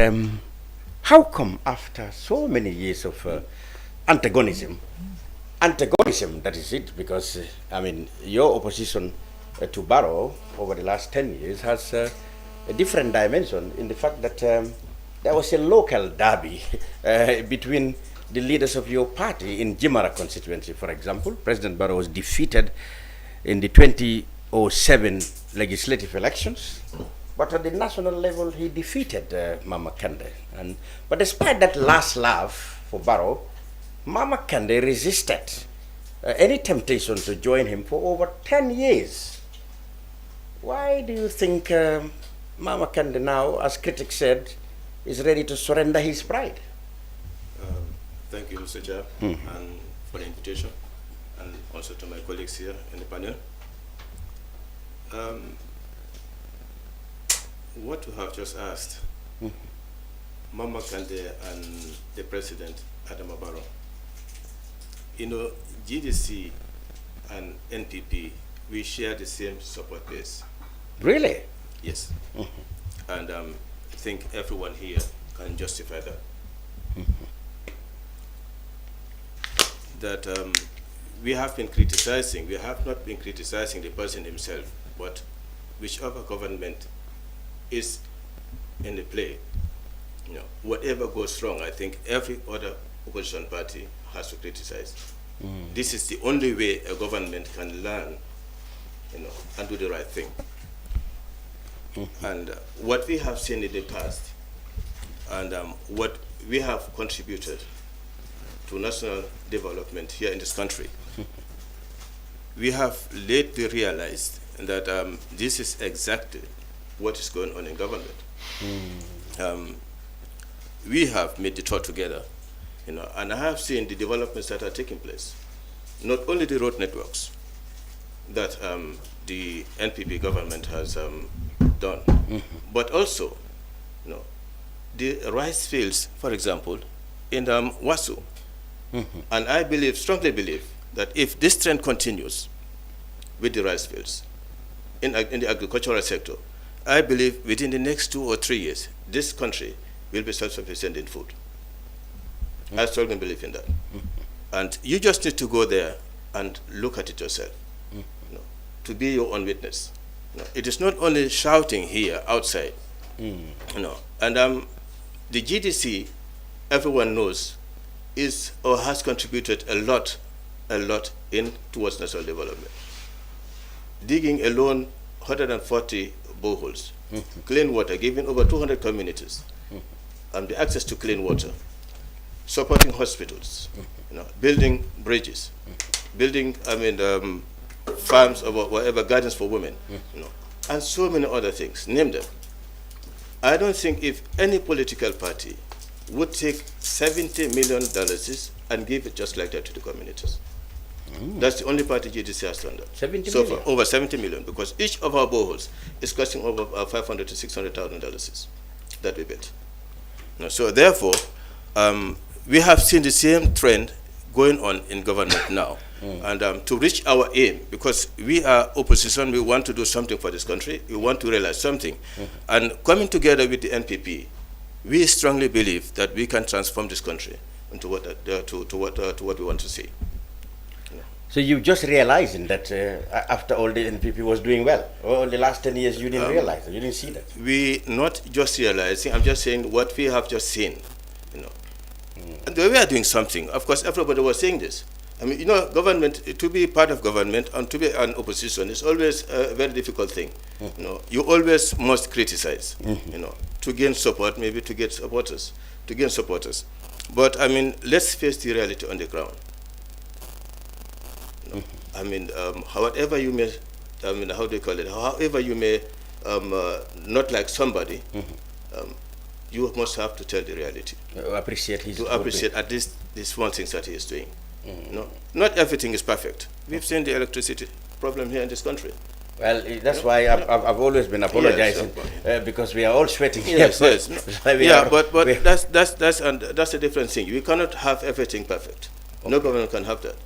how come after so many years of antagonism, that is it, because I mean, your opposition to Barrow over the last 10 years has a different dimension in the fact that there was a local derby between the leaders of your party in Jimara constituency, for example. President Barrow was defeated in the 2007 legislative elections, but at the national level, he defeated Mama Kande. But despite that last laugh for Barrow, Mama Kande resisted any temptation to join him for over 10 years. Why do you think Mama Kande now, as critics said, is ready to surrender his pride? Thank you, Mr. Chair, and for the invitation, and also to my colleagues here in the panel. What you have just asked, Mama Kande and the President, Adama Barrow, you know, GDC and NPP, we share the same support base. Really? Yes. And I think everyone here can justify that. That we have been criticizing, we have not been criticizing the person himself, but whichever government is in the play, you know, whatever goes wrong, I think every other opposition party has to criticize. This is the only way a government can learn, you know, and do the right thing. And what we have seen in the past, and what we have contributed to national development here in this country, we have lately realized that this is exactly what is going on in government. We have made the thought together, you know, and I have seen the developments that are taking place. Not only the road networks that the NPP government has done, but also, you know, the rice fields, for example, in Wasu. And I believe, strongly believe, that if this trend continues with the rice fields in the agricultural sector, I believe within the next 2 or 3 years, this country will be self-sufficient in food. I strongly believe in that. And you just need to go there and look at it yourself, you know, to be your own witness. You know, it is not only shouting here outside, you know, and the GDC, everyone knows, is or has contributed a lot in towards national development. Digging alone 140 boreholes, clean water, giving over 200 communities the access to clean water, supporting hospitals, you know, building bridges, building farms or whatever, gardens for women, you know, and so many other things. Name them. I don't think if any political party would take $70 million and give it just like that to the communities. That's the only party GDC has done that. 70 so million? Far, over 70 million, because each of our boreholes is costing over $500,000 to $600,000 that we built. Now, so therefore, we have seen the same trend going on in government now. And to reach our aim, because we are opposition, we want to do something for this country, we want to realize something. And coming together with the NPP, we strongly believe that we can transform this country into what we want to see. So you just realizing that after all the NPP was doing well, all the last 10 years you didn't realize it, you didn't see that? We not just realizing, I'm just saying what we have just seen, you know. And the way we are doing something, of course everybody was saying this. I mean, you know, government, to be part of government and to be an opposition is always a very difficult thing. You know, you always must criticize, you know, to gain support, maybe to get supporters, to gain supporters. But I mean, let's face the reality on the ground. You know, I mean, however you may, I mean, how do you call it? However you may not like somebody, you must have to tell the reality. Appreciate his. To appreciate at least the small things that he is doing. No, not everything is perfect. We've seen the electricity problem here in this country. Well, that's why I've always been apologizing, because we are all sweating here. Yes, yes. But that's a different thing. We cannot have everything perfect. Okay. No government can have that.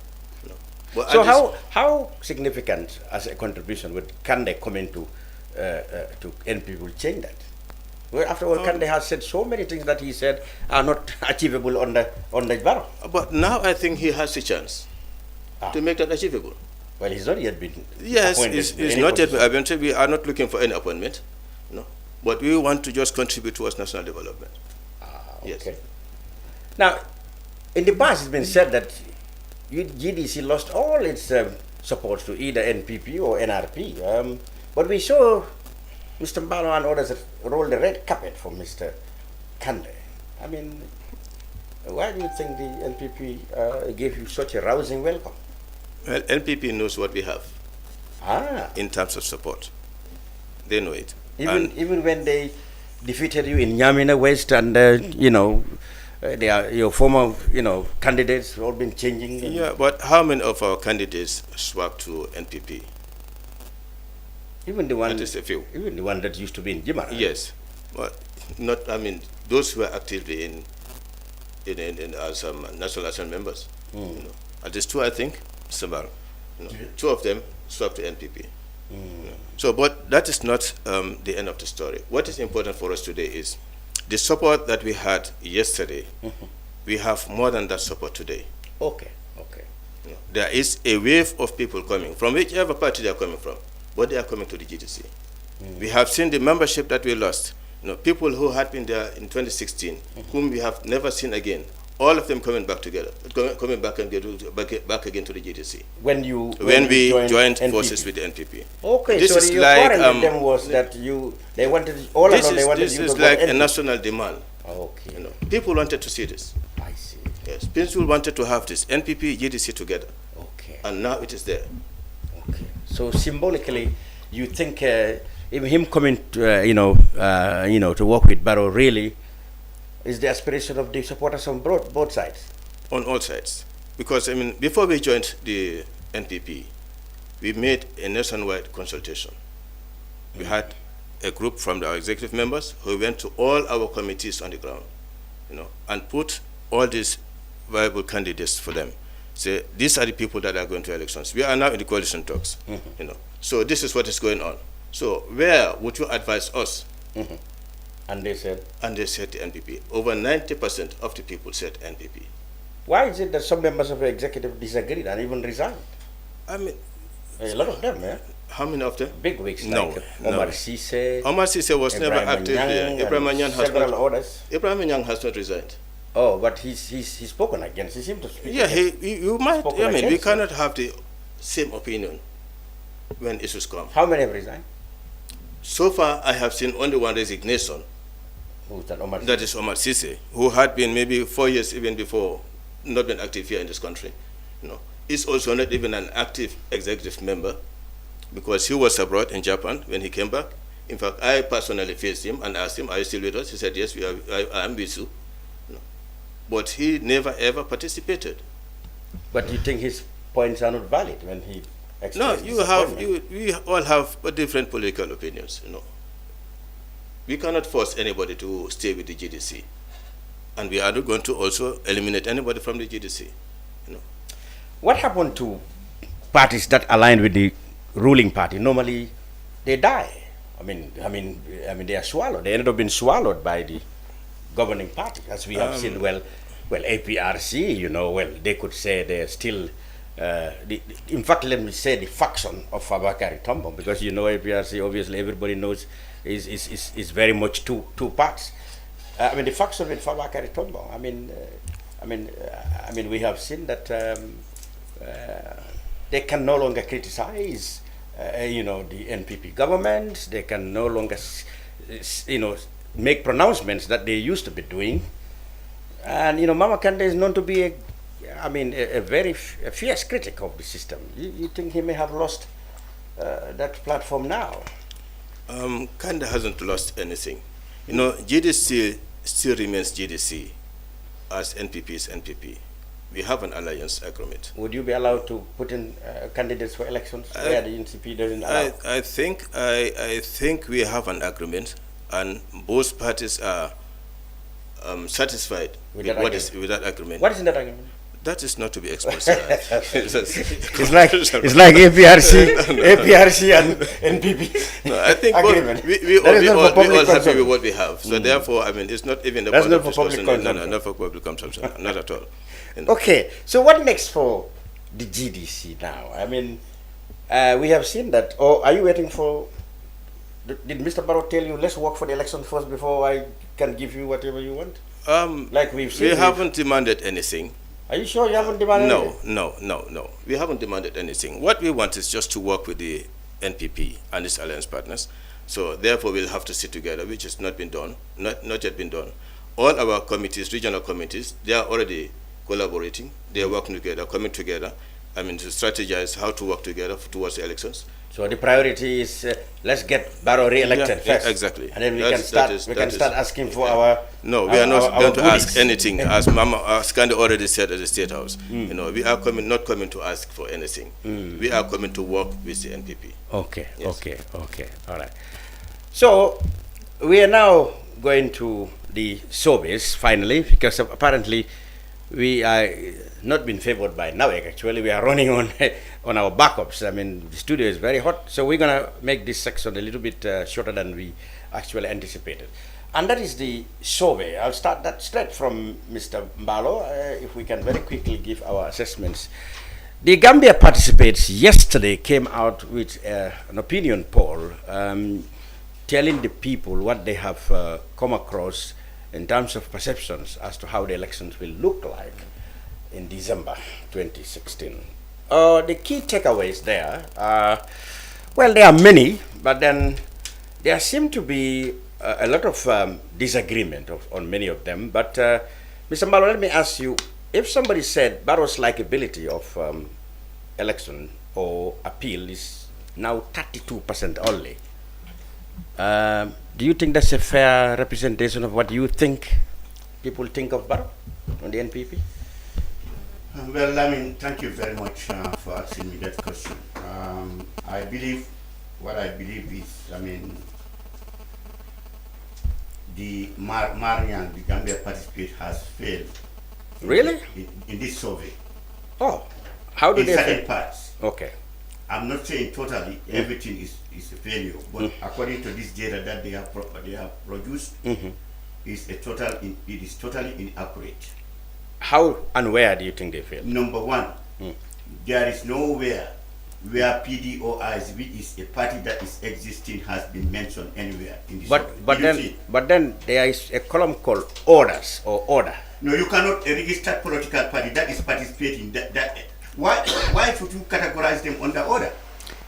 No. But so how significant as a contribution can they come into to NPP will change that? Well, after all, Kande has said so many things that he said are not achievable on the Barrow. But now I think he has a chance to make that achievable. Well, he's not yet been appointed. Yes, he's not yet been appointed. We are not looking for any appointment, no. But we want to just contribute towards national development. Okay. Yes. Now, In the past, it's been said that GDC lost all its support to either NPP or NRP. But we saw Mr. Mballow and others roll the red carpet for Mr. Kande. I mean, why do you think the NPP gave you such a rousing welcome? Well, NPP knows what we have in terms of support. They know it. Even when they defeated you in Nyamina West and, they are your former, candidates all been changing. Yeah, but how many of our candidates swapped to NPP? Even the one. That is a few. Even the one that used to be in Jimara. Yes, but not. I mean, those who are actively in as National Assembly members. At least two, I think. Several. Two of them swapped to NPP. So, but that is not the end of the story. What is important for us today is the support that we had yesterday. We have more than that support today. Okay. There is a wave of people coming from whichever party they are coming from, but they are coming to the GDC. We have seen the membership that we lost. People who had been there in 2016, whom we have never seen again. All of them coming back together, coming back and back again to the GDC. When we joined forces with the NPP. Okay, this so is your like quarrel with them was that they wanted all along they wanted this you is to like vote a NPP. national demand. Okay. People wanted to see this. I see. Yes, people wanted to have this NPP GDC together. Okay. And now it is there. Okay. So symbolically, you think even him coming to, to work with Barrow really is the aspiration of the supporters on both sides? On all sides. Because, I mean, before we joined the NPP, we made a nationwide consultation. We had a group from our executive members who went to all our committees on the ground, and put all these viable candidates for them. Say, these are the people that are going to elections. We are now in the coalition talks, So this is what is going on. So where would you advise us? And they said? And they said the NPP. Over 90% of the people said NPP. Why is it that some members of the executive disagreed and even resigned? I mean, a lot of them, yeah. How many of them? Big wigs like Omar Cisse. Omar Cisse was never active there. Ibrahim Anyang has several others. Ibrahim Anyang has not resigned. Oh, but he's spoken against. He seemed to speak. Yeah, you might. I mean, we cannot have the same opinion when issues come. How many have resigned? So far, I have seen only one resignation. Who's that? Omar Cisse? That is Omar Cisse, who had been maybe 4 years even before, not been active here in this country. He's also not even an active executive member, because he was abroad in Japan when he came back. In fact, I personally faced him and asked him, "Are you still with us?" He said, "Yes, I am with you." But he never ever participated. But you think his points are not valid when he expressed we all have different political opinions. We cannot force anybody to stay with the GDC, and we are not going to also eliminate anybody from the GDC. What happened to parties that aligned with the ruling party? Normally, they die. I mean, they are swallowed. They ended up being swallowed by the governing party, as we have seen. Well, APRC, they could say they're still. In fact, let me say the faction of Fabakary Tombong, because APRC, obviously everybody knows, is very much two parts. The faction with Fabakary Tombong. We have seen that they can no longer criticize, the NPP government. They can no longer, make pronouncements that they used to be doing. And Mama Kande is known to be a very fierce critic of the system. You think he may have lost that platform now? Kande hasn't lost anything. GDC still remains GDC, as NPP is NPP. We have an alliance agreement. Would you be allowed to put in candidates for elections where the NCP doesn't allow? I think we have an agreement, and both parties are satisfied with that agreement. What is in that agreement? That is not to be exposed. It's like APRC and NPP. No, I think we all happy with what we have. So therefore, it's not even about not for public consumption. No, not for public consumption. Not at all. Okay, so what next for the GDC now? We have seen that. Or are you waiting for? Did Mr. Barrow tell you, let's work for the election first before I can give you whatever you want? Like we've seen. We haven't demanded anything. Are you sure you haven't demanded anything? No. We haven't demanded anything. What we want is just to work with the NPP and its alliance partners. So therefore, we'll have to sit together, which has not been done, not yet been done. All our committees, regional committees, they are already collaborating. They are working together, coming together. I mean, to strategize how to work together towards the elections. So the priority is let's get Barrow re-elected first. Yeah, exactly. And then we can start asking for our. No, we are not going to ask anything, as Skandi already said at the State House. You know, we are not coming to ask for anything. We are coming to work with the NPP. Okay, yes. okay, all right. So we are now going to the SOBYAs finally, because apparently we are not been favored by NAWEC. Actually, we are running on on our backups. I mean, the studio is very hot, so we're gonna make this section a little bit shorter than we actually anticipated. And that is the survey. I'll start that straight from Mr. Mballow, if we can very quickly give our assessments. The Gambia participants yesterday came out with an opinion poll telling the people what they have come across in terms of perceptions as to how the elections will look like in December 2016. The key takeaways there are, well, there are many, but then there seem to be a lot of disagreement on many of them. But Mr. Mballow, let me ask you, if somebody said Barrow's likability of election or appeal is now 32% only, do you think that's a fair representation of what you think people think of Barrow on the NPP? Well, I mean, thank you very much for asking me that question. What I believe is, I mean, the Marian, the Gambia participate has failed. Really? In this survey. Oh, how do they fail? In certain parts. Okay. I'm not saying totally everything is a failure, but according to this data that they have produced, it is totally inaccurate. How and where do you think they fail? Number one, there is nowhere where PDOIs, which is a party that is existing, has been mentioned anywhere in this. But then there is a column called orders or order. No, you cannot register political party that is participating. Why should you categorize them under order?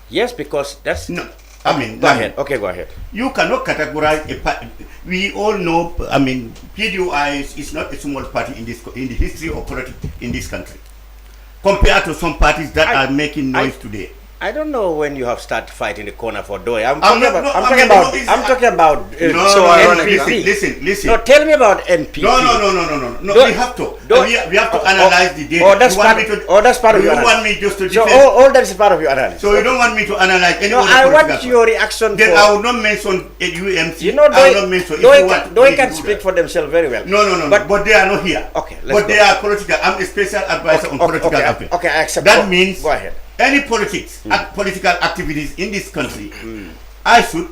Yes, because that's no. I mean, go ahead. Okay, go ahead. You cannot categorize a party. We all know. I mean, PDOI is not a small party in the history of politics in this country, compared to some parties that are making noise today. I don't know when you have started fighting the corner for Doi. I'm talking about. Listen. No, tell me about NPP. No. We have to. We have to analyze the data. That's part of your analysis. You want me just to defend? So all that is part of your analysis. So you don't want me to analyze any other I want your reaction. Then I will not mention UMC. You know, Doi can speak for themselves very well. No. But they are not here. Okay, but they are political. I'm a special advisor on political affairs. Okay, I accept. That means. Go ahead. Any politics, political activities in this country, I should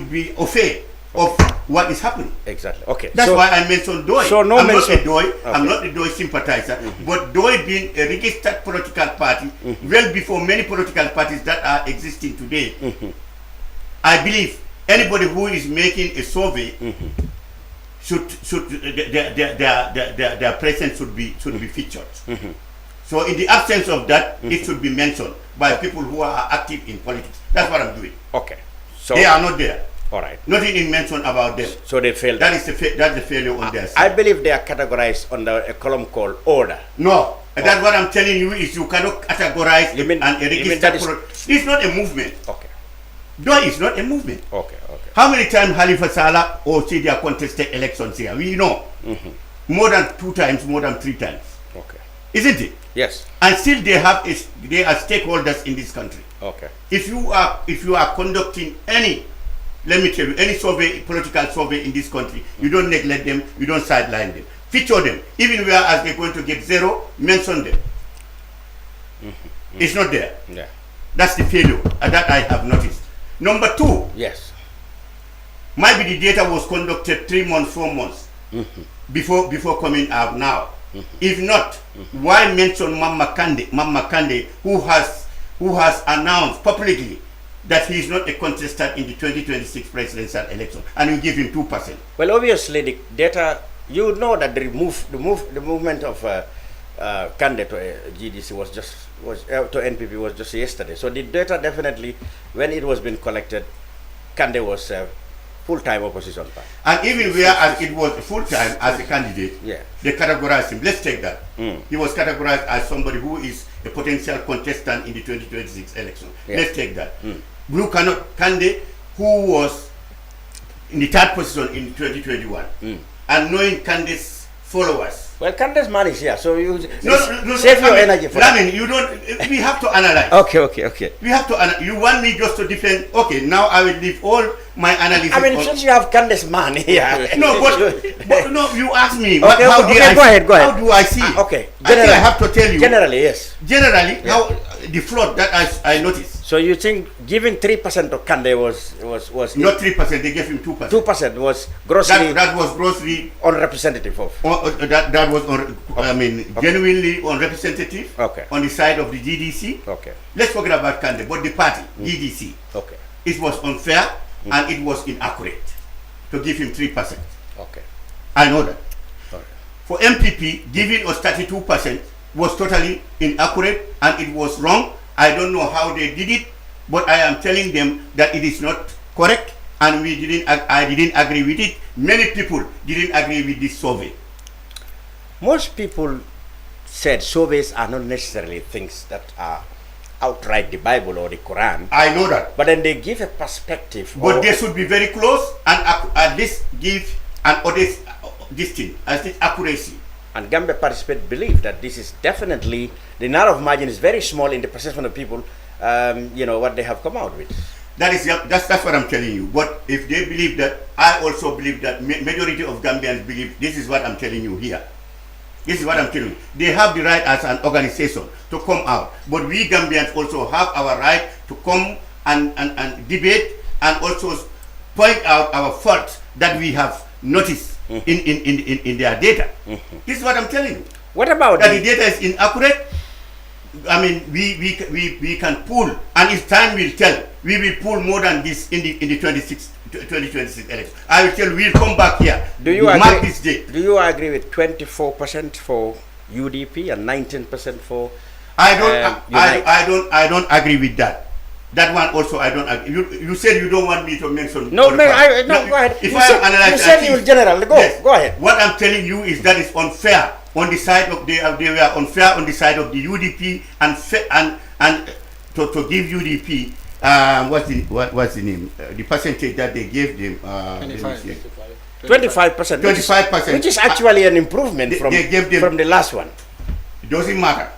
be aware of what is happening. Exactly. Okay. That's why I mentioned Doi. So I'm not a Doi. Okay. I'm not a Doi sympathizer. But Doi being a registered political party, well before many political parties that are existing today, I believe anybody who is making a survey their presence should be featured. So in the absence of that, it should be mentioned by people who are active in politics. That's what I'm doing. Okay. So they are not there. All right. Nothing is mentioned about them. So they failed. That's the failure on their side. I believe they are categorized under a column called order. No. That's what I'm telling you is you cannot categorize and register. It's not a movement. Okay. Doi is not a movement. Okay. How many times Halifa Saleh or Sidia contested elections here? We know. More than 2 times, more than 3 times. Okay. Isn't it? Yes. And still they are stakeholders in this country. Okay. If you are conducting any, let me tell you, any survey, political survey in this country, you don't neglect them, you don't sideline them. Feature them. Even whereas they're going to get 0, mention them. It's not there. Yeah. That's the failure that I have noticed. Number 2. Yes. Maybe the data was conducted 3 months, 4 months before coming out now. If not, why mention Mama Kande, who has announced publicly that he is not a contestant in the 2026 presidential election, and you give him 2%? Well, obviously the data you know that the movement of Kande to GDC was to NPP was just yesterday. So the data definitely, when it was being collected, Kande was full-time opposition party. And even whereas it was full-time as a candidate, yeah, they categorized him. Let's take that. He was categorized as somebody who is a potential contestant in the 2026 election. Yeah. Let's take that. Kande, who was in the third position in 2021, and knowing Kande's followers. Well, Kande's man is here, so you no, save your energy for that. You don't. We have to analyze. Okay. We have to. You want me just to defend? Okay, now I will leave all my analysis. I mean, since you have Kande's man here. No, but no. You ask me. Go ahead. How do I see? Okay. Generally, I have to tell you. Generally, yes. Generally, how the fraud that I noticed. So you think giving 3% of Kande was not 3%? They gave him 2%. 2% was grossly. That was grossly unrepresentative of. That was genuinely unrepresentative. Okay. On the side of the GDC. Okay. Let's forget about Kande, but the party GDC. Okay. It was unfair and it was inaccurate to give him 3%. Okay. I know that. Okay. For MPP, giving us 32% was totally inaccurate and it was wrong. I don't know how they did it, but I am telling them that it is not correct, and I didn't agree with it. Many people didn't agree with this survey. Most people said surveys are not necessarily things that are outright the Bible or the Quran. I know that. But then they give a perspective. But they should be very close and at least give an honest accuracy. And Gambia participants believe that this is definitely, the narrow margin is very small in the perception of people, what they have come out with. That's what I'm telling you. But if they believe that, I also believe that majority of Gambians believe, this is what I'm telling you here. This is what I'm telling you. They have the right as an organization to come out. But we Gambians also have our right to come and debate and also point out our faults that we have noticed in their data. This is what I'm telling you. What about that the data is inaccurate? I mean, we can pull, and if time will tell, we will pull more than this in the 2026 election. I will tell, we'll come back here. Do you mark this date? Do you agree with 24% for UDP and 19% for? I don't agree with that. That one also I don't agree. You said you don't want me to mention. No, go ahead. If I analyze, you said you will general. Go ahead. What I'm telling you is that it's unfair on the side of they were unfair on the side of the UDP and to give UDP what's the name? The percentage that they gave them. 25%. 25%, which is actually an improvement from the last one. It doesn't matter.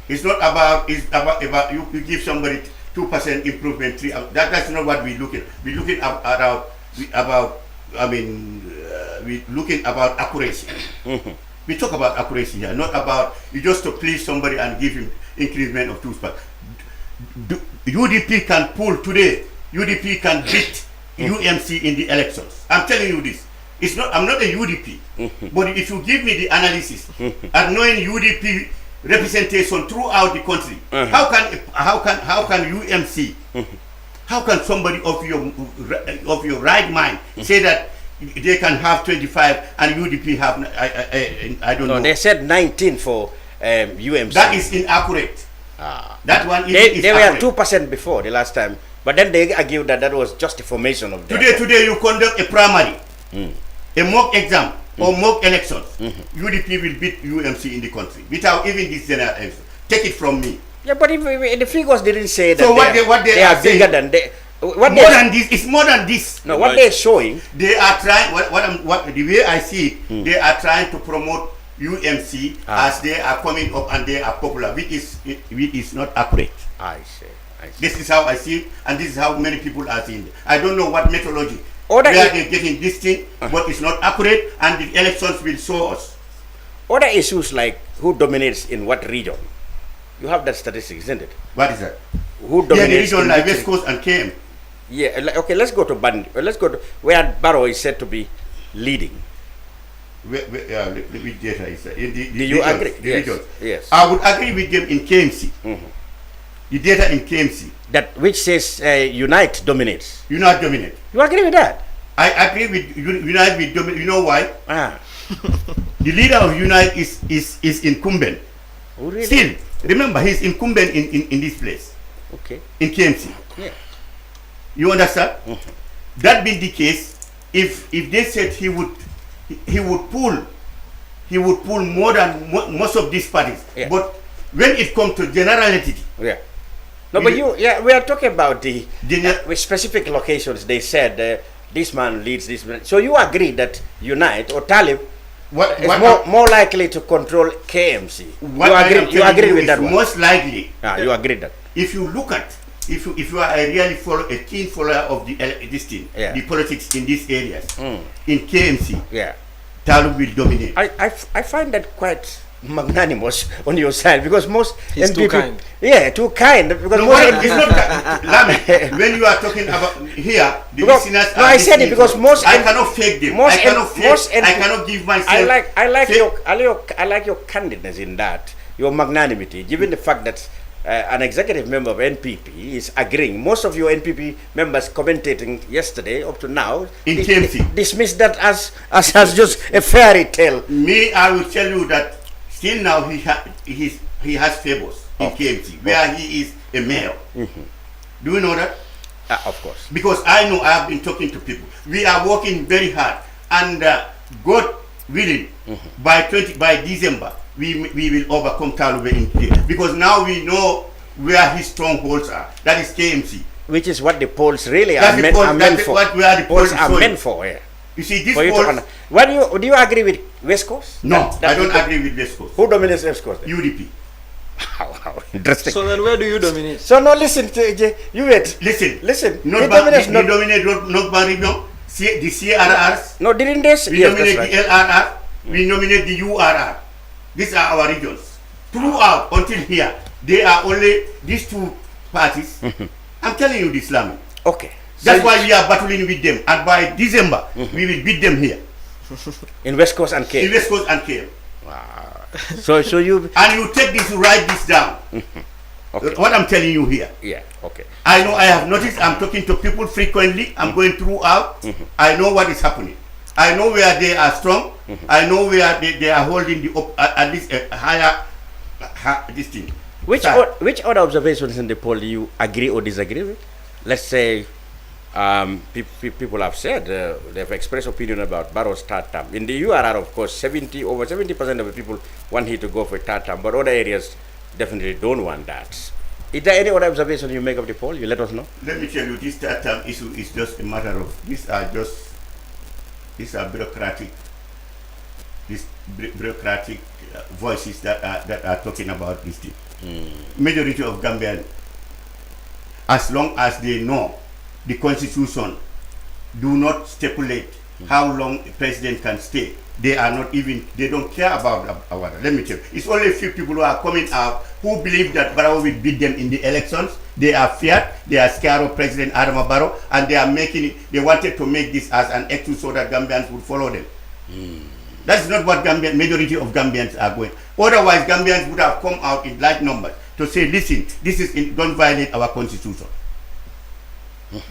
It's not about. It's about you give somebody 2% improvement. That's not what we look at. We're looking we're looking about accuracy. We talk about accuracy here, not about you just to please somebody and give him increment of 2%. UDP can pull today. UDP can beat UMC in the elections. I'm telling you this. It's not. I'm not a UDP, but if you give me the analysis and knowing UDP representation throughout the country, how can UMC, how can somebody of your right mind say that they can have 25 and UDP have I don't know. They said 19 for UMC. That is inaccurate. That one is they were 2% before the last time, but then they argued that was just a formation of them. Today you conduct a primary, a mock exam or mock elections. UDP will beat UMC in the country without even this general election. Take it from me. Yeah, but if the figures didn't say that. So they are bigger than they. It's more than this. No, what they're showing. They are trying. The way I see it, they are trying to promote UMC as they are coming up and they are popular, which is not accurate. I see. This is how I see it, and this is how many people are seeing it. I don't know what methodology. They're getting this thing, but it's not accurate, and the elections will show us. Other issues like who dominates in what region. You have that statistic, isn't it? What is that? Who dominates the region like West Coast and KM. Yeah, okay, let's go to let's go to where Barrow is said to be leading. Which data is that? Do you agree? Yes. I would agree with them in KMC. The data in KMC. That which says Unite dominates. Unite dominates. You agree with that? I agree with Unite with dominate. You know why? The leader of Unite is incumbent. Oh, really? Still, remember, he's incumbent in this place. Okay. In KMC. Yeah. You understand? That being the case, if they said he would pull more than most of these parties. Yeah. But when it comes to generality, Yeah. No, but we are talking about the with specific locations. They said this man leads this man. So you agree that Unite or Talib is more likely to control KMC? You agree with that one? Most likely. You agree that. If you look at, if you are a keen follower of the politics in these areas, in KMC, Talib will dominate. I find that quite magnanimous on your side, because most he's NPP, too kind. Yeah, too kind. Because no, it's not Lame, when you are talking about here, the listeners no, I said it because most I cannot fake them. I cannot give myself. I like your candidness in that, your magnanimity, given the fact that an executive member of NPP is agreeing. Most of your NPP members commentating yesterday up to now in KMC dismissed that as just a fairy tale. Me, I will tell you that still now he has favors in KMC where he is a mayor. Do you know that? Of course. Because I know, I have been talking to people. We are working very hard, and God willing, by December we will overcome Talube in here, because now we know where his strongholds are. That is KMC. Which is what the polls really are meant for. Where the polls are meant for. Yeah. You see, this polls. Do you agree with West Coast? No, I don't agree with West Coast. Who dominates West Coast? UDP. How interesting. So then where do you dominate? So no, listen, you wait. Listen. Not dominate not Baribon, the CRRs. No, didn't they? We nominate the LRR. We nominate the URR. These are our regions. Throughout until here, they are only these two parties. I'm telling you this, Lami. Okay. That's why we are battling with them, and by December we will beat them here. In West Coast and KM. In West Coast and KM. Wow. So you and you take this, write this down. Okay. What I'm telling you here. Yeah. Okay. I know, I have noticed. I'm talking to people frequently. I'm going throughout. I know what is happening. I know where they are strong. I know where they are holding at least a higher this thing. Which other observations in the poll do you agree or disagree with? Let's say people have said they've expressed opinion about Barrow's third term. In the URR, of course, over 70% of the people want him to go for a third term, but other areas definitely don't want that. Is there any other observation you make of the poll? You let us know. Let me tell you, this third term issue is just a matter of these are bureaucratic voices that are talking about this thing. Majority of Gambians, as long as they know the constitution do not stipulate how long a president can stay, they don't care about our. Let me tell you, it's only a few people who are coming out who believe that Barrow will beat them in the elections. They are feared, they are scared of President Adama Barrow, and they wanted to make this as an excuse so that Gambians would follow them. That's not what majority of Gambians are going. Otherwise, Gambians would have come out in large numbers to say, listen, don't violate our constitution.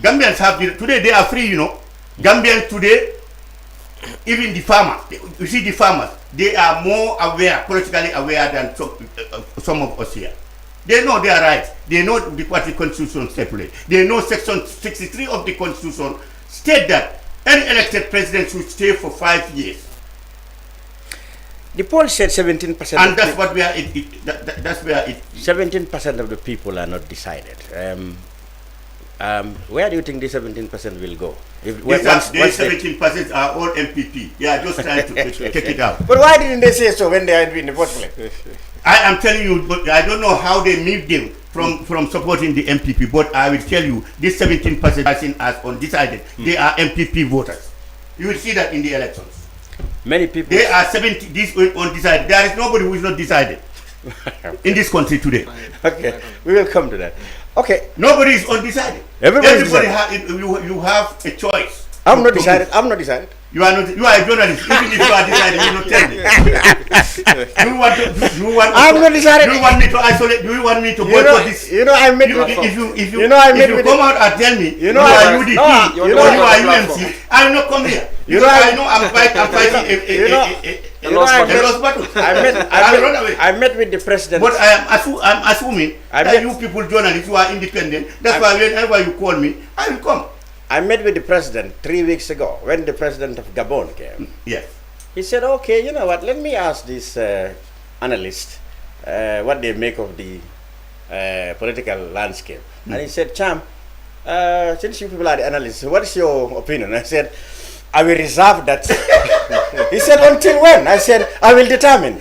Gambians today they are free, you know. Gambians today, even the farmers, you see the farmers, they are more aware, politically aware than some of us here. They know their rights. They know what the constitution stipulates. They know section 63 of the constitution state that any elected president should stay for 5 years. The poll said 17%. And that's what we are. That's where it. 17% of the people are not decided. Where do you think the 17% will go? These 17% are all MPP. They are just trying to take it out. But why didn't they say so when they are in the first place? I am telling you, but I don't know how they move them from supporting the MPP. But I will tell you, this 17% as undecided, they are MPP voters. You will see that in the elections. Many people. They are 70. This undecided. There is nobody who is not decided in this country today. Okay, we will come to that. Okay, nobody is undecided. Everybody you have a choice. I'm not decided. I'm not decided. You are not. You are a journalist. Even if you are decided, you not tell me. I'm not decided. Do you want me to isolate? Do you want me to boycott this? You know, I met. If you come out and tell me you know, you are UDP or you are UMC, I will not come here. You know, I know I'm fighting a lost battle. I met with the president. But I'm assuming that you people journalists who are independent. That's why whenever you call me, I will come. I met with the president 3 weeks ago when the president of Gabon came. Yes. He said, okay, you know what, let me ask this analyst what they make of the political landscape. And he said, Cham, since you people are the analysts, what is your opinion? I said, I will reserve that. He said, until when? I said, I will determine.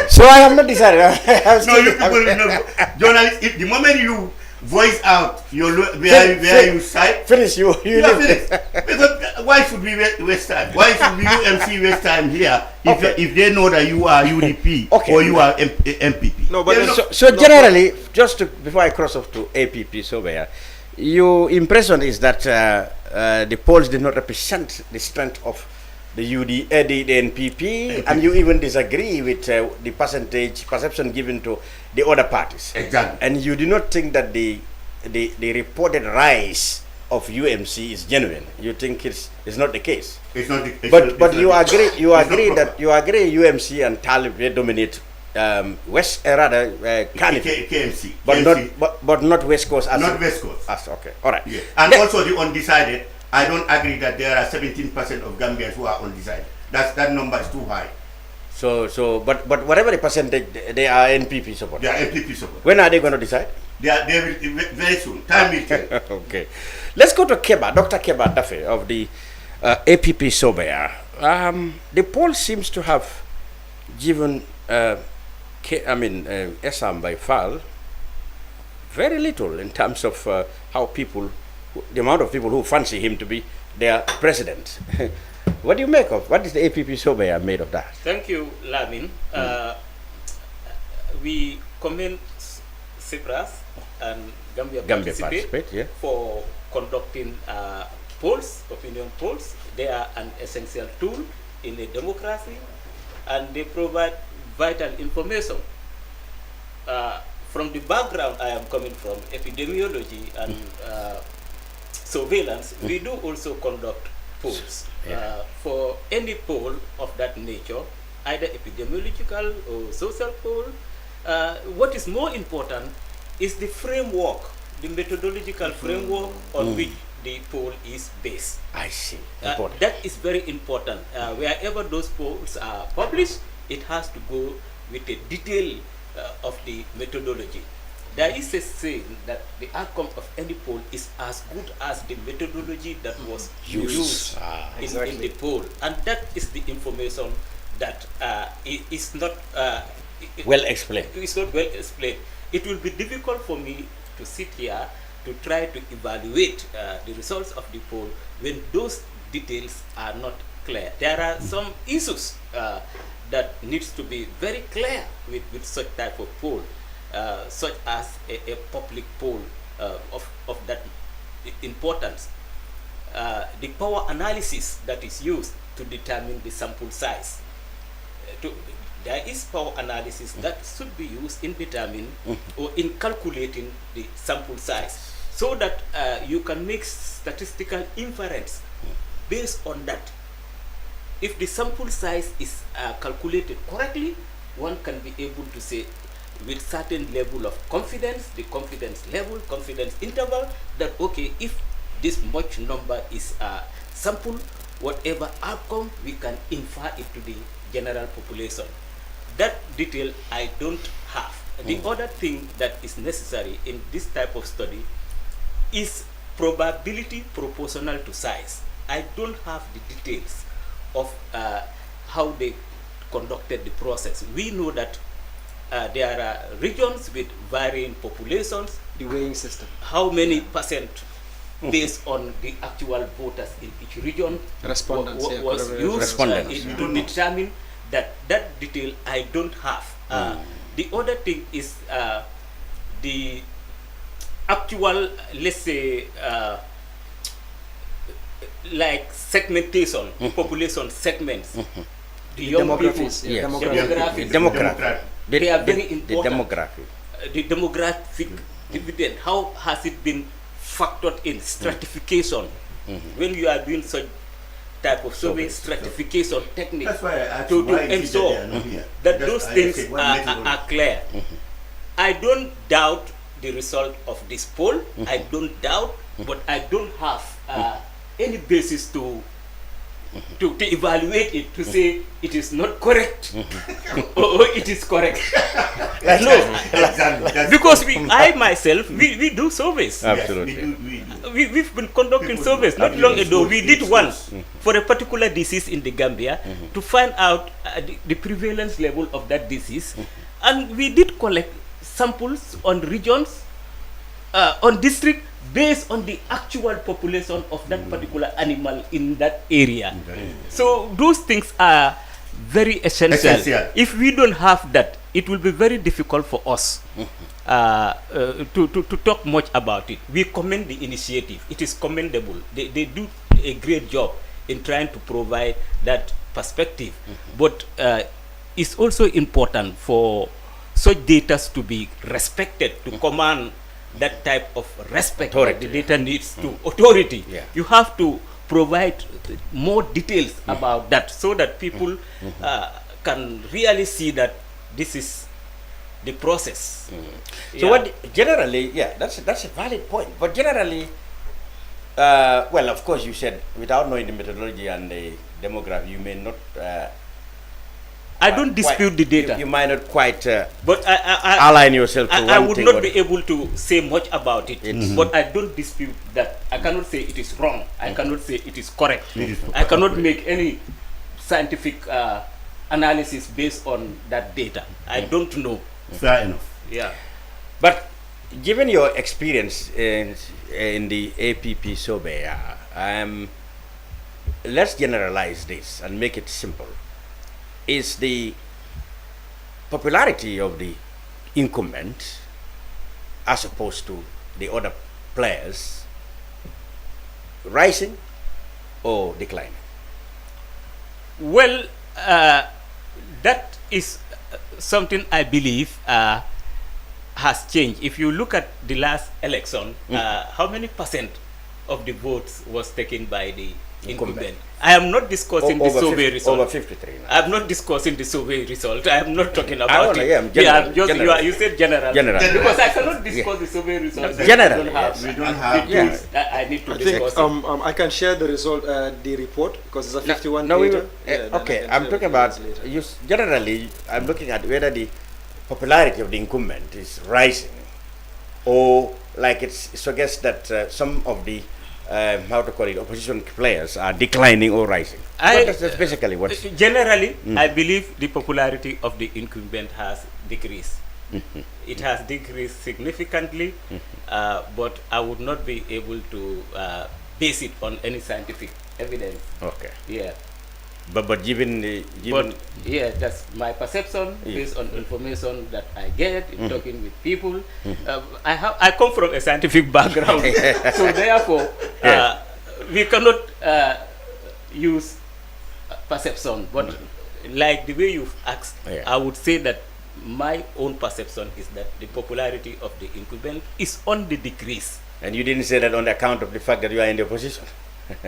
So I have not decided. No, you people know, journalists, the moment you voice out your where you side. Finish you finish. Because why should we waste time? Why should we UMC waste time here if they know that you are UDP or you are MPP? No, but so generally, just before I cross off to APP-SobeYaa, your impression is that the polls did not represent the strength of the NPP, and you even disagree with the perception given to the other parties. Exactly. And you do not think that the reported rise of UMC is genuine. You think it's not the case. It's not. But you agree that UMC and Talib dominate KMC, but not West Coast. Not West Coast. Okay, all right. Yeah. And also the undecided. I don't agree that there are 17% of Gambians who are undecided. That number is too high. But whatever the percentage, they are NPP support. They are NPP support. When are they going to decide? They will very soon. Time will tell. Okay, let's go to Dr. Kebba Daffeh of the APP-SobeYaa. The poll seems to have given Essam by Fall very little in terms of how the amount of people who fancy him to be their president. What do you make of? What is the APP-SobeYaa made of that? Thank you, Lamin. We commend CIPRAS and Gambia participate for conducting polls, opinion polls. They are an essential tool in a democracy, and they provide vital information. From the background I am coming from, epidemiology and surveillance, we do also conduct polls. For any poll of that nature, either epidemiological or social poll, what is more important is the framework, the methodological framework on which the poll is based. I see. That is very important. Wherever those polls are published, it has to go with a detail of the methodology. There is a saying that the outcome of any poll is as good as the methodology that was used in the poll, and that is the information that is not well explained. It's not well explained. It will be difficult for me to sit here to try to evaluate the results of the poll when those details are not clear. There are some issues that needs to be very clear with such type of poll. Such as a public poll of that importance. The power analysis that is used to determine the sample size. There is power analysis that should be used in determining or in calculating the sample size, so that you can make statistical inference based on that. If the sample size is calculated correctly, one can be able to say with certain level of confidence, the confidence level, confidence interval, that okay, if this much number is sample, whatever outcome, we can infer it to the general population. That detail I don't have. The other thing that is necessary in this type of study is probability proportional to size. I don't have the details of how they conducted the process. We know that there are regions with varying populations. The weighing system. How many percent based on the actual voters in each region was used to determine that detail I don't have. The other thing is the actual, let's say, like segmentation, population segments. The young people, demography. They are very important. The demographic dividend. How has it been factored in? Stratification. When you are doing such type of survey, stratification technique to ensure that those things are clear. I don't doubt the result of this poll. I don't doubt, but I don't have any basis to evaluate it, to say it is not correct or it is correct. No, because I myself, we do surveys. Absolutely. We've been conducting surveys not long ago. We did one for a particular disease in the Gambia to find out the prevalence level of that disease, and we did collect samples on regions, on district, based on the actual population of that particular animal in that area. So those things are very essential. If we don't have that, it will be very difficult for us to talk much about it. We commend the initiative. It is commendable. They do a great job in trying to provide that perspective. But it's also important for such data to be respected, to command that type of respect that the data needs to authority. You have to provide more details about that, so that people can really see that this is the process. So what generally, that's a valid point. But generally, well, of course, you said without knowing the methodology and the demography, you may not. I don't dispute the data. You might not quite but align yourself to one thing. I would not be able to say much about it, but I don't dispute that. I cannot say it is wrong. I cannot say it is correct. I cannot make any scientific analysis based on that data. I don't know. Fair enough. Yeah. But given your experience in the APP-SobeYaa, let's generalize this and make it simple. Is the popularity of the incumbent as opposed to the other players rising or declining? Well, that is something I believe has changed. If you look at the last election, how many percent of the votes was taken by the incumbent? I am not discussing the survey result. Over 53 now. I am not discussing the survey result. I am not talking about it. You said general. Because I cannot discuss the survey result. General. We don't have tools that I need to discuss. I can share the result, the report, because it's a 51 okay, I'm talking about, generally, I'm looking at whether the popularity of the incumbent is rising, or like it suggests that some of the opposition players are declining or rising. That's basically what. Generally, I believe the popularity of the incumbent has decreased. It has decreased significantly, but I would not be able to base it on any scientific evidence. Okay. Yeah. But given that's my perception based on information that I get in talking with people. I come from a scientific background, so therefore we cannot use perception. But like the way you've asked, I would say that my own perception is that the popularity of the incumbent is on the decrease. And you didn't say that on account of the fact that you are in the opposition?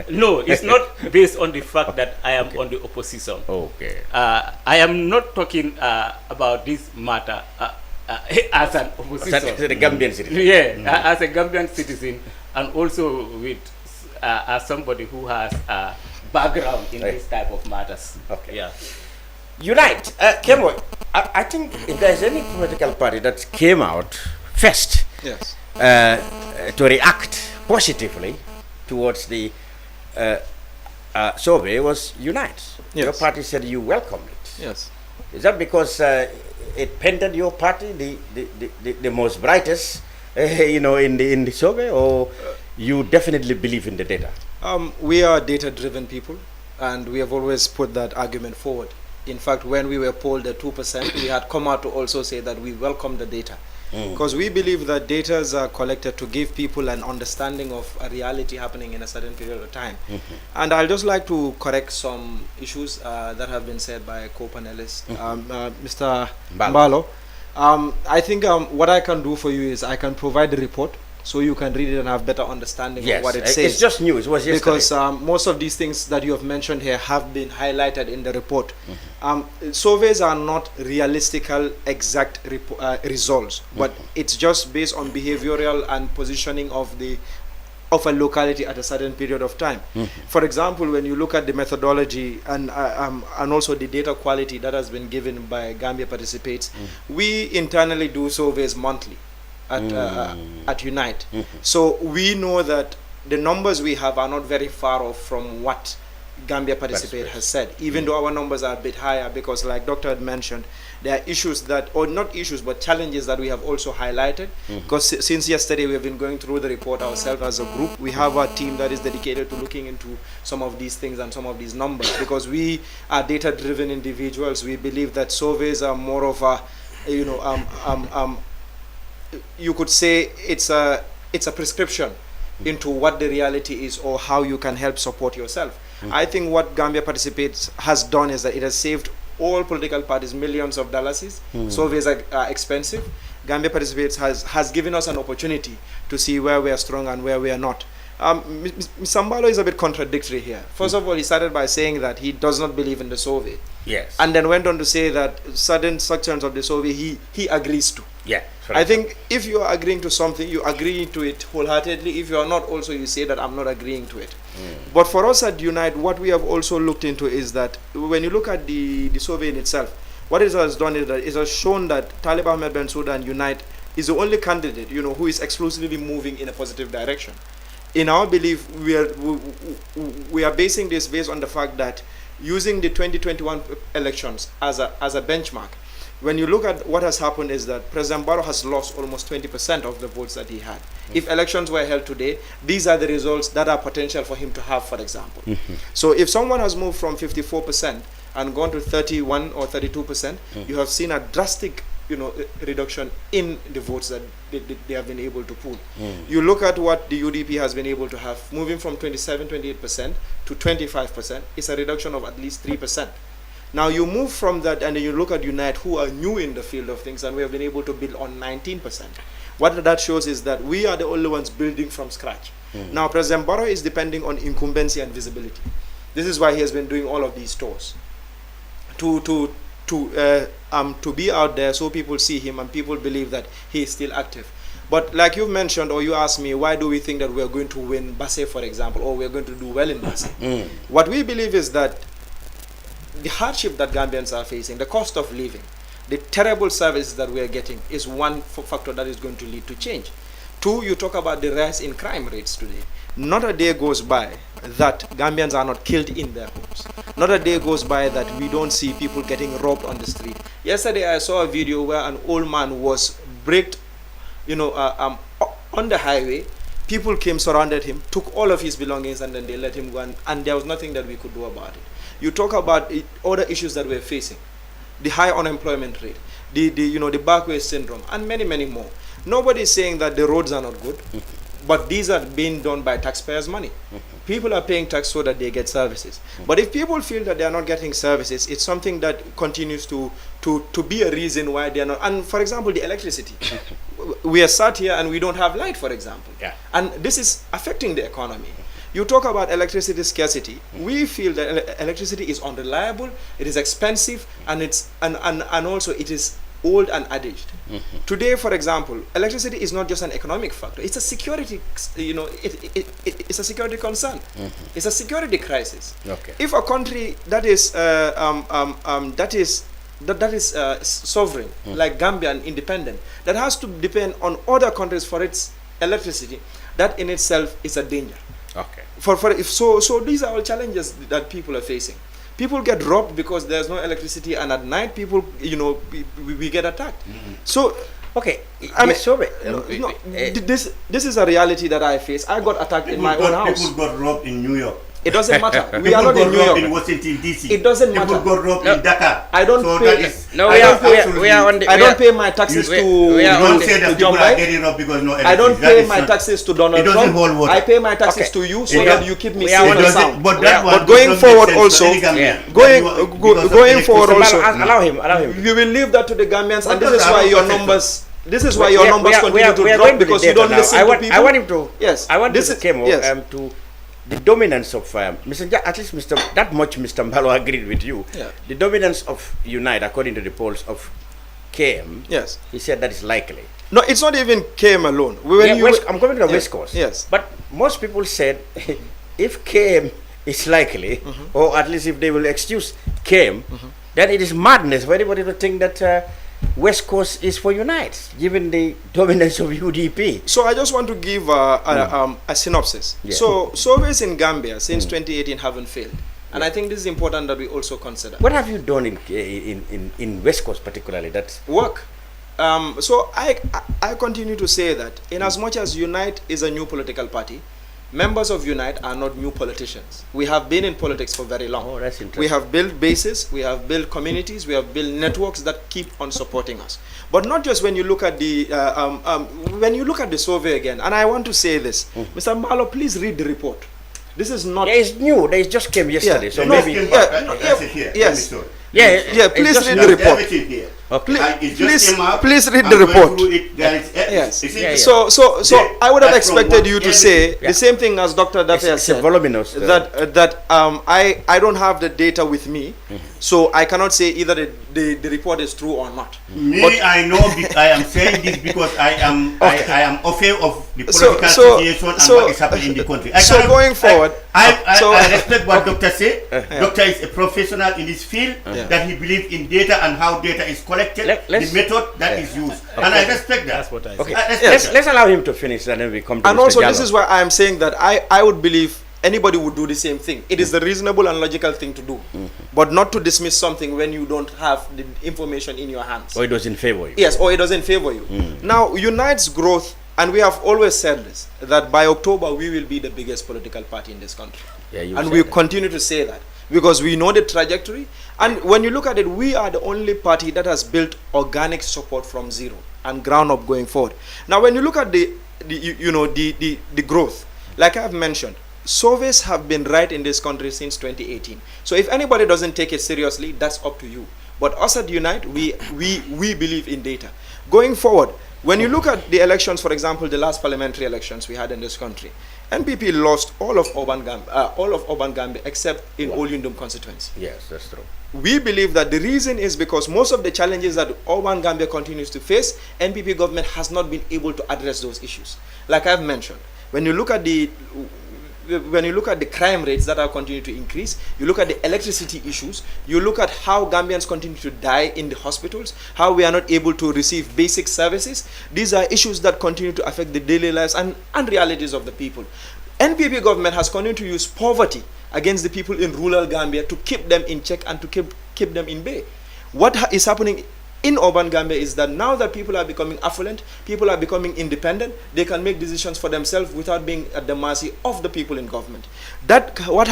No, it's not based on the fact that I am on the opposition. Okay. I am not talking about this matter as an opposition. As a Gambian citizen. Yeah, as a Gambian citizen, and also with as somebody who has a background in this type of matters. Okay. Yeah. Unite. Kemo, I think if there's any political party that came out first to react positively towards the survey was Unite. Yes. Your party said you welcomed it. Yes. Is that because it painted your party the most brightest, in the survey, or you definitely believe in the data? We are data-driven people, and we have always put that argument forward. In fact, when we were polled at 2%, we had come out to also say that we welcome the data. because we believe that data are collected to give people an understanding of a reality happening in a certain period of time. And I'll just like to correct some issues that have been said by co-panelist Mr. Mballow. I think what I can do for you is I can provide the report so you can read it and have better understanding of what it says. It's just news. It was yesterday. Because most of these things that you have mentioned here have been highlighted in the report. Surveys are not realistical, exact results, but it's just based on behavioral and positioning of a locality at a certain period of time. For example, when you look at the methodology and also the data quality that has been given by Gambia Participates, we internally do surveys monthly at Unite. So we know that the numbers we have are not very far off from what Gambia Participate has said, even though our numbers are a bit higher, because like Doctor had mentioned, there are issues that, or not issues, but challenges that we have also highlighted. Because since yesterday we have been going through the report ourselves as a group. We have a team that is dedicated to looking into some of these things and some of these numbers, because we are data-driven individuals. We believe that surveys are more of a, you could say it's a prescription into what the reality is or how you can help support yourself. I think what Gambia Participates has done is that it has saved all political parties millions of dollars. Surveys are expensive. Gambia Participates has given us an opportunity to see where we are strong and where we are not. Mr. Mballow is a bit contradictory here. First of all, he started by saying that he does not believe in the survey. Yes. And then went on to say that certain sections of the survey he agrees to. Yeah. I think if you are agreeing to something, you agree to it wholeheartedly. If you are not, also you say that I'm not agreeing to it. But for us at Unite, what we have also looked into is that when you look at the survey in itself, what it has done is that it has shown that Talib Ahmed Bensouda and Unite is the only candidate, who is exclusively moving in a positive direction. In our belief, we are basing this based on the fact that using the 2021 elections as a benchmark, when you look at what has happened is that President Barrow has lost almost 20% of the votes that he had. If elections were held today, these are the results that are potential for him to have, for example. So if someone has moved from 54% and gone to 31 or 32%, you have seen a drastic reduction in the votes that they have been able to pull. You look at what the UDP has been able to have, moving from 28% to 25%, it's a reduction of at least 3%. Now you move from that and then you look at Unite, who are new in the field of things, and we have been able to build on 19%. What that shows is that we are the only ones building from scratch. Now President Barrow is depending on incumbency and visibility. This is why he has been doing all of these tours. To be out there so people see him and people believe that he is still active. But like you mentioned, or you asked me, why do we think that we are going to win Basse, for example, or we are going to do well in Basse? What we believe is that the hardship that Gambians are facing, the cost of living, the terrible services that we are getting is one factor that is going to lead to change. Two, you talk about the rise in crime rates today. Not a day goes by that Gambians are not killed in their homes. Not a day goes by that we don't see people getting robbed on the street. Yesterday I saw a video where an old man was braked, on the highway. People came, surrounded him, took all of his belongings, and then they let him go, and there was nothing that we could do about it. You talk about other issues that we're facing, the high unemployment rate, the backway syndrome, and many, many more. Nobody is saying that the roads are not good, but these are being done by taxpayers' money. People are paying tax so that they get services. But if people feel that they are not getting services, it's something that continues to be a reason why they are not. And for example, the electricity. We are sat here and we don't have light, for example. And this is affecting the economy. You talk about electricity scarcity. We feel that electricity is unreliable, it is expensive, and also it is old and aged. Today, for example, electricity is not just an economic factor. It's a security, it's a security concern. It's a security crisis. If a country that is sovereign, like Gambia, and independent, that has to depend on other countries for its electricity, that in itself is a danger. So these are all challenges that people are facing. People get robbed because there's no electricity, and at night people, we get attacked. So, I mean, this is a reality that I face. I got attacked in my own house. People got robbed in New York. It doesn't matter. We are not in New York. In Washington D.C. It doesn't matter. People got robbed in Dakar. I don't so pay. No, we are on the. I don't pay my taxes to. You don't say that people are getting robbed because no elections. I don't pay my taxes to Donald Trump. Hold water. I pay my taxes to you so that you keep me safe and sound. But going forward also, going forward also, allow him. We will leave that to the Gambians, and this is why your numbers. This is why your numbers continue to drop because you don't listen to people. I want him to. Yes. I want this Kemo to the dominance of Mr. At least that much Mr. Mballow agreed with you. Yeah. The dominance of Unite, according to the polls of KM. Yes. He said that is likely. No, it's not even KM alone. I'm coming to the West Coast. Yes. But most people said if KM is likely, or at least if they will excuse KM, then it is madness for anybody to think that West Coast is for Unite, given the dominance of UDP. So I just want to give a synopsis. Yeah. So surveys in Gambia since 2018 haven't failed. And I think this is important that we also consider. What have you done in West Coast particularly? That's work. So I continue to say that in as much as Unite is a new political party, members of Unite are not new politicians. We have been in politics for very long. Oh, that's interesting. We have built bases, we have built communities, we have built networks that keep on supporting us. But not just when you look at the survey again. And I want to say this, Mr. Mballow, please read the report. This is not. It's new. They just came yesterday. Yeah. So No, maybe. Yes. Yeah. Please read the report. Here. Okay. Please read the report. Yes. So I would have expected you to say the same thing as Dr. Daffeh said. Voluminous. That I don't have the data with me, so I cannot say either the report is true or not. I know. I am saying this because I am aware of the political situation and what is happening in the country. Going forward, I respect what Doctor said. Doctor is a professional in this field. That he believes in data and how data is collected, the method that is used, and I respect that. That's what I say. Let's allow him to finish, and then we come to. And Mr. also, Jallow. this is why I am saying that I would believe anybody would do the same thing. It is the reasonable and logical thing to do, but not to dismiss something when you don't have the information in your hands. Or it doesn't favor you. Yes, or it doesn't favor you. Now, Unite's growth, and we have always said this, that by October we will be the biggest political party in this country. And we continue to say that because we know the trajectory. And when you look at it, we are the only party that has built organic support from zero and ground up going forward. Now, when you look at the growth, like I've mentioned, surveys have been right in this country since 2018. So if anybody doesn't take it seriously, that's up to you. But us at Unite, we believe in data. Going forward, when you look at the elections, for example, the last parliamentary elections we had in this country, NPP lost all of Urban Gambia except in Olyundum constituency. Yes, that's true. We believe that the reason is because most of the challenges that Urban Gambia continues to face, NPP government has not been able to address those issues. Like I've mentioned, when you look at the crime rates that are continuing to increase, you look at the electricity issues, you look at how Gambians continue to die in the hospitals, how we are not able to receive basic services. These are issues that continue to affect the daily lives and realities of the people. NPP government has continued to use poverty against the people in rural Gambia to keep them in check and to keep them in bay. What is happening in urban Gambia is that now that people are becoming affluent, people are becoming independent, they can make decisions for themselves without being at the mercy of the people in government. What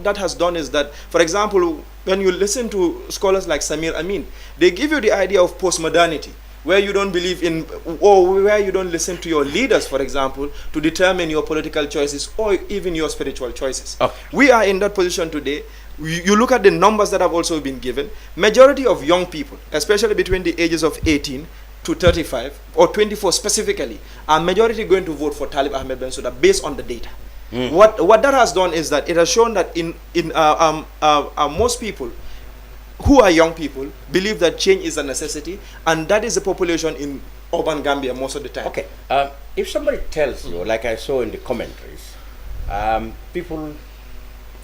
that has done is that, for example, when you listen to scholars like Samir Amin, they give you the idea of postmodernity, where you don't believe in, or where you don't listen to your leaders, for example, to determine your political choices or even your spiritual choices. Okay. We are in that position today. You look at the numbers that have also been given. Majority of young people, especially between the ages of 18 to 35 or 24 specifically, are majority going to vote for Talib Ahmed Bensouda based on the data. What that has done is that it has shown that most people who are young people believe that change is a necessity, and that is the population in urban Gambia most of the time. Okay, if somebody tells you, like I saw in the commentaries, people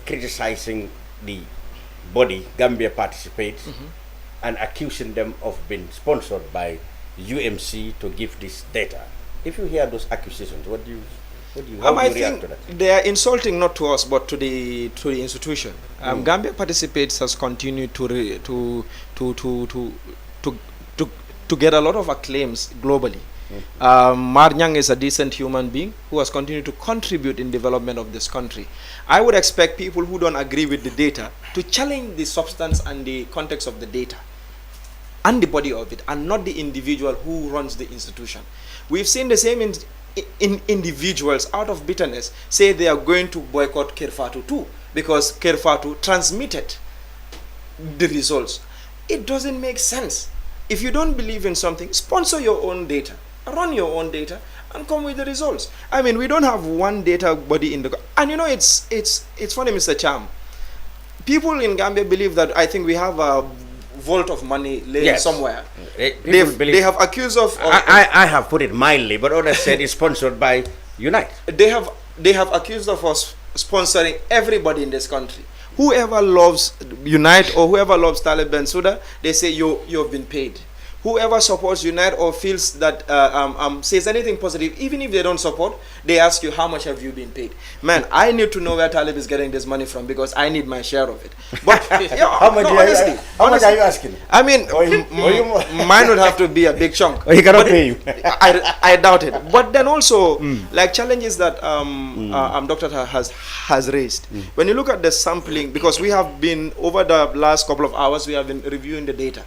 criticizing the body Gambia participates and accusing them of being sponsored by UMC to give this data. If you hear those accusations, how do you react to that? They are insulting not to us but to the institution. Gambia Participates has continued to get a lot of acclaims globally. Mar Nyang is a decent human being who has continued to contribute in development of this country. I would expect people who don't agree with the data to challenge the substance and the context of the data and the body of it, and not the individual who runs the institution. We've seen the same in individuals out of bitterness say they are going to boycott Kerfatu too, because Kerfatu transmitted the results. It doesn't make sense. If you don't believe in something, sponsor your own data, run your own data, and come with the results. I mean, we don't have one data body in the... And you know, it's funny, Mr. Cham. People in Gambia believe that I think we have a vault of money laying somewhere. They have accused of... I have put it mildly, but others said it's sponsored by Unite. They have accused of us sponsoring everybody in this country. Whoever loves Unite or whoever loves Talib Bensouda, they say you've been paid. Whoever supports Unite or feels that says anything positive, even if they don't support, they ask you, how much have you been paid? Man, I need to know where Talib is getting this money from, because I need my share of it. But how much are you asking? I mean, mine would have to be a big chunk. He cannot pay you. I doubt it. But then also, like challenges that Dr. has raised. When you look at the sampling, because we have been, over the last couple of hours, we have been reviewing the data.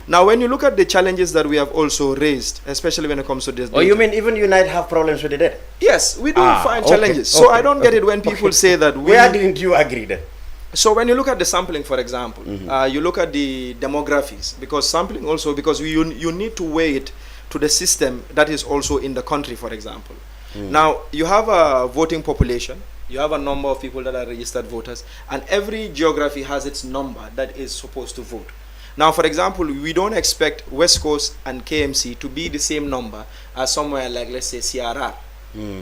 Now, when you look at the challenges that we have also raised, especially when it comes to this data. Oh, you mean even Unite have problems with the data? Yes, we do find challenges. So I don't get it when people say that we... Where didn't you agree then? So when you look at the sampling, for example, you look at the demographics, because sampling also, because you need to weigh it to the system that is also in the country, for example. Now, you have a voting population, you have a number of people that are registered voters, and every geography has its number that is supposed to vote. Now, for example, we don't expect West Coast and KMC to be the same number as somewhere like, let's say, CRR,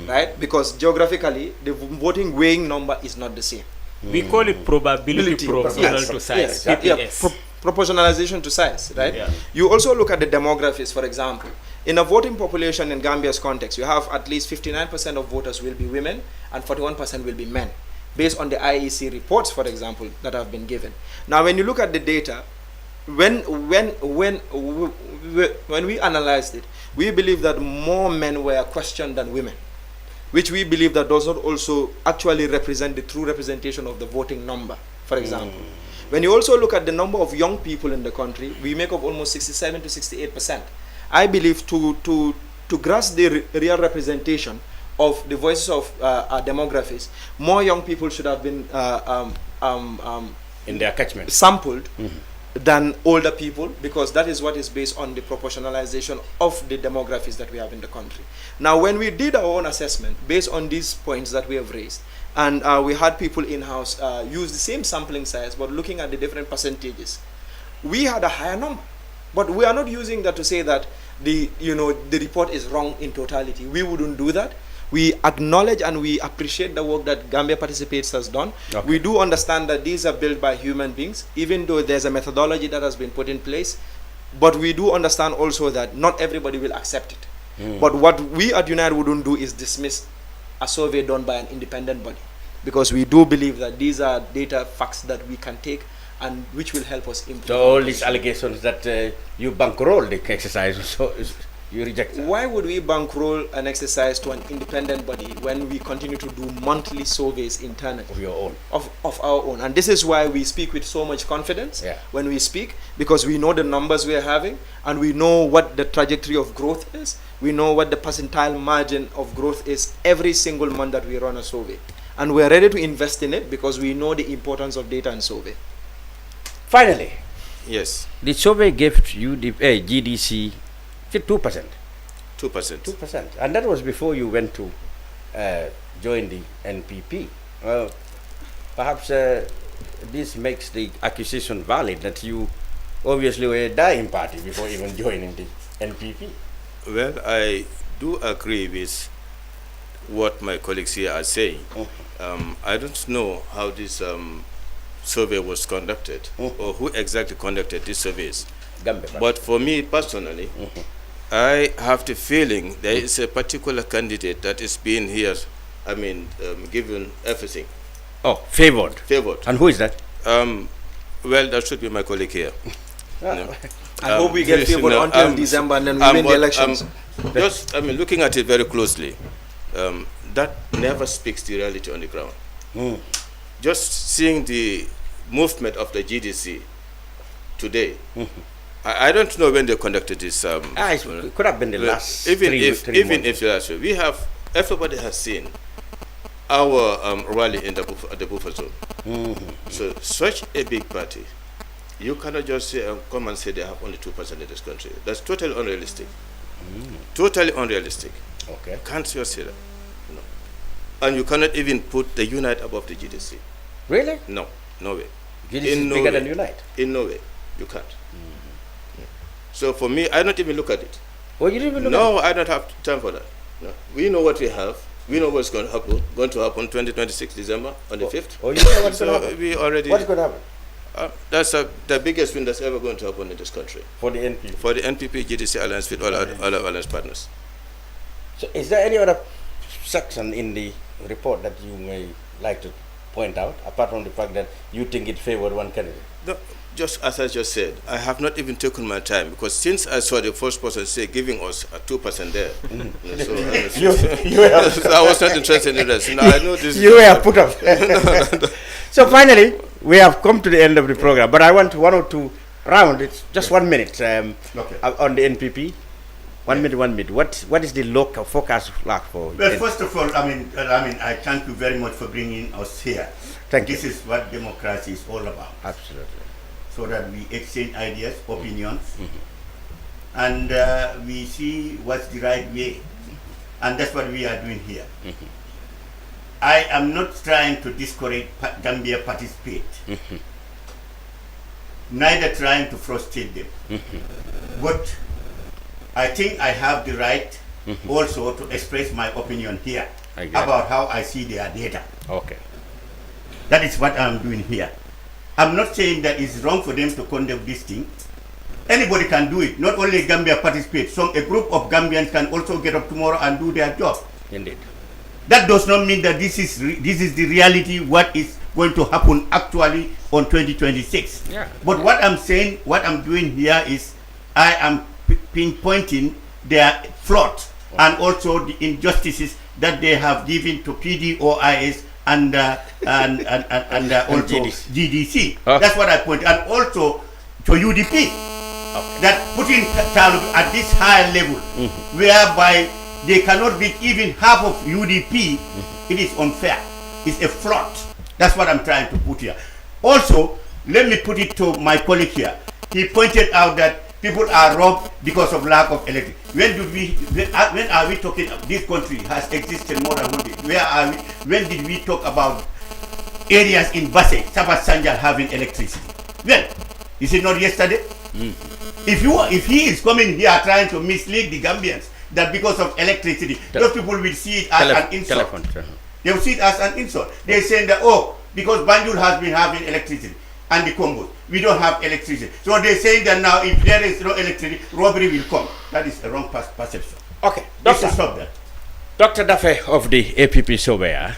right? Because geographically, the voting weighing number is not the same. We call it probability proportional to size. Proportionalization to size, right? Yeah. You also look at the demographics, for example. In a voting population in Gambia's context, you have at least 59% of voters will be women and 41% will be men, based on the IEC reports, for example, that have been given. Now, when you look at the data, when we analyzed it, we believe that more men were questioned than women, which we believe that does not also actually represent the true representation of the voting number, for example. When you also look at the number of young people in the country, we make up almost 67 to 68%. I believe to grasp the real representation of the voices of our demographics, more young people should have been in their catchment sampled than older people, because that is what is based on the proportionalization of the demographics that we have in the country. Now, when we did our own assessment based on these points that we have raised, and we had people in-house use the same sampling size, but looking at the different percentages, we had a higher number. But we are not using that to say that the report is wrong in totality. We wouldn't do that. We acknowledge and we appreciate the work that Gambia Participates has done. Okay. We do understand that these are built by human beings, even though there's a methodology that has been put in place. But we do understand also that not everybody will accept it. But what we at Unite wouldn't do is dismiss a survey done by an independent body, because we do believe that these are data facts that we can take and which will help us improve. So all these allegations that you bankroll the exercise, so you reject that? Why would we bankroll an exercise to an independent body when we continue to do monthly surveys internally? Of your own? Of our own. And this is why we speak with so much confidence when we speak, because we know the numbers we are having, and we know what the trajectory of growth is. We know what the percentile margin of growth is every single month that we run a survey. And we are ready to invest in it because we know the importance of data and survey. Finally, yes, the survey gave you the GDC 2%. 2%. And that was before you went to join the NPP. Perhaps this makes the accusation valid that you obviously were a dying party before even joining the NPP. Well, I do agree with what my colleagues here are saying. I don't know how this survey was conducted or who exactly conducted these surveys. But for me personally, I have the feeling there is a particular candidate that is being here, given everything. Oh, favored. And who is that? Well, that should be my colleague here. I hope we get favored until December and then we win the elections. Just, I mean, looking at it very closely, that never speaks the reality on the ground. Just seeing the movement of the GDC today, I don't know when they conducted this. It could have been the last even three if the last year. We have, everybody has seen our rally in the buffer zone. So such a big party, you cannot just say, come and say they have only 2% in this country. That's totally unrealistic. Totally unrealistic. Okay. Can't just say that. No. And you cannot even put the Unite above the GDC. Really? No, no way. GDC is bigger than Unite? In no way. You can't. So for me, I don't even look at it. Oh, you didn't even look at it? No, I don't have time for that. No. We know what we have. We know what's going to happen. 2026 December on the 5th. Oh, you know what's going to happen? We already. What's going to happen? That's the biggest win that's ever going to happen in this country. For the NPP? For the NPP GDC alliance with all our alliance partners. So is there any other section in the report that you may like to point out, apart from the fact that you think it favored one candidate? No, just as I just said, I have not even taken my time, because since I saw the first person say giving us a 2% there, so I was not interested in this. No, I know this. You were put up. So finally, we have come to the end of the program, but I want 1 or 2 round. It's just 1 minute on the NPP. 1 minute, 1 minute. What is the local forecast like for? Well, first of all, I thank you very much for bringing us here. Thank you. This is what democracy is all about. Absolutely. So that we exchange ideas, opinions, and we see what's the right way. And that's what we are doing here. I am not trying to discourage Gambia participate, neither trying to frustrate them. But I think I have the right also to express my opinion here about how I see their data. Okay. That is what I'm doing here. I'm not saying that it's wrong for them to condemn this thing. Anybody can do it. Not only Gambia participate. A group of Gambians can also get up tomorrow and do their job. Indeed. That does not mean that this is the reality, what is going to happen actually on 2026. Yeah. But what I'm saying, what I'm doing here is I am pinpointing their flaws and also the injustices that they have given to PDOIS and also GDC. That's what I point. And also to UDP. That putting Talib at this high level, whereby they cannot beat even half of UDP, it is unfair. It's a fraud. That's what I'm trying to put here. Also, let me put it to my colleague here. He pointed out that people are robbed because of lack of electricity. When are we talking this country has existed more than 100? Where are we? When did we talk about areas in Basse, Sabat Sanjal having electricity? Well, is it not yesterday? If he is coming here trying to mislead the Gambians that because of electricity, those people will see it as an insult. They will see it as an insult. They are saying that, oh, because Banjul has been having electricity and the Congo, we don't have electricity. So they are saying that now if there is no electricity, robbery will come. That is a wrong perception. Okay, Doctor, stop that. Dr. Daffeh of the APP-SobeYaa,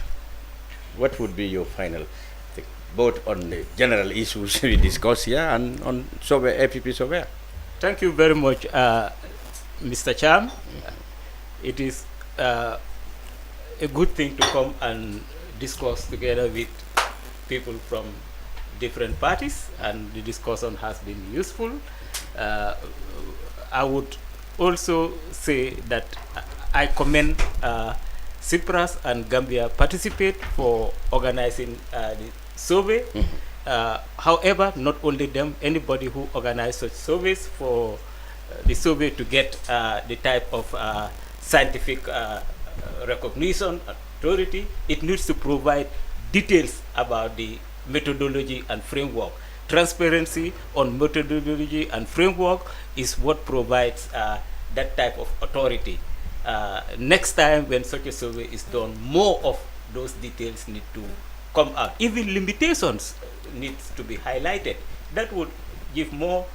what would be your final thing, both on the general issues we discuss here and on APP-SobeYaa? Thank you very much, Mr. Cham. It is a good thing to come and discuss together with people from different parties, and the discussion has been useful. I would also say that I commend Cyprus and Gambia participate for organizing the survey. However, not only them, anybody who organize such surveys for the survey to get the type of scientific recognition, authority, it needs to provide details about the methodology and framework. Transparency on methodology and framework is what provides that type of authority. Next time when such a survey is done, more of those details need to come out. Even limitations needs to be highlighted. That would give more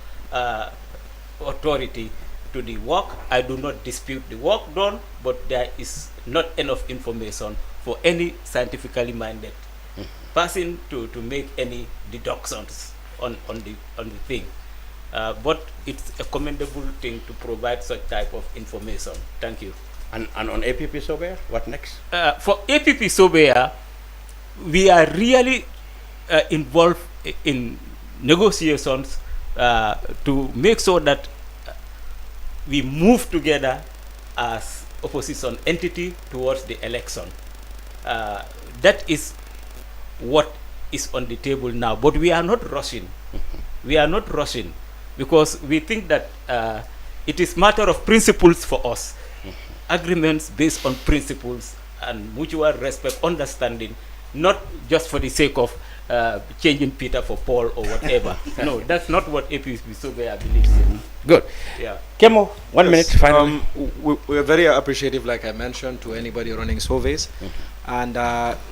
authority to the work. I do not dispute the work done, but there is not enough information for any scientifically minded person to make any deductions on the thing. But it's a commendable thing to provide such type of information. Thank you. And on APP-SobeYaa, what next? For APP-SobeYaa, we are really involved in negotiations to make sure that we move together as opposition entity towards the election. That is what is on the table now, but we are not rushing. We are not rushing because we think that it is matter of principles for us. Agreements based on principles and mutual respect, understanding, not just for the sake of changing Peter for Paul or whatever. No, that's not what APP-SobeYaa believes in. Good. Yeah. Kemo, 1 minute, finally. We are very appreciative, like I mentioned, to anybody running surveys. And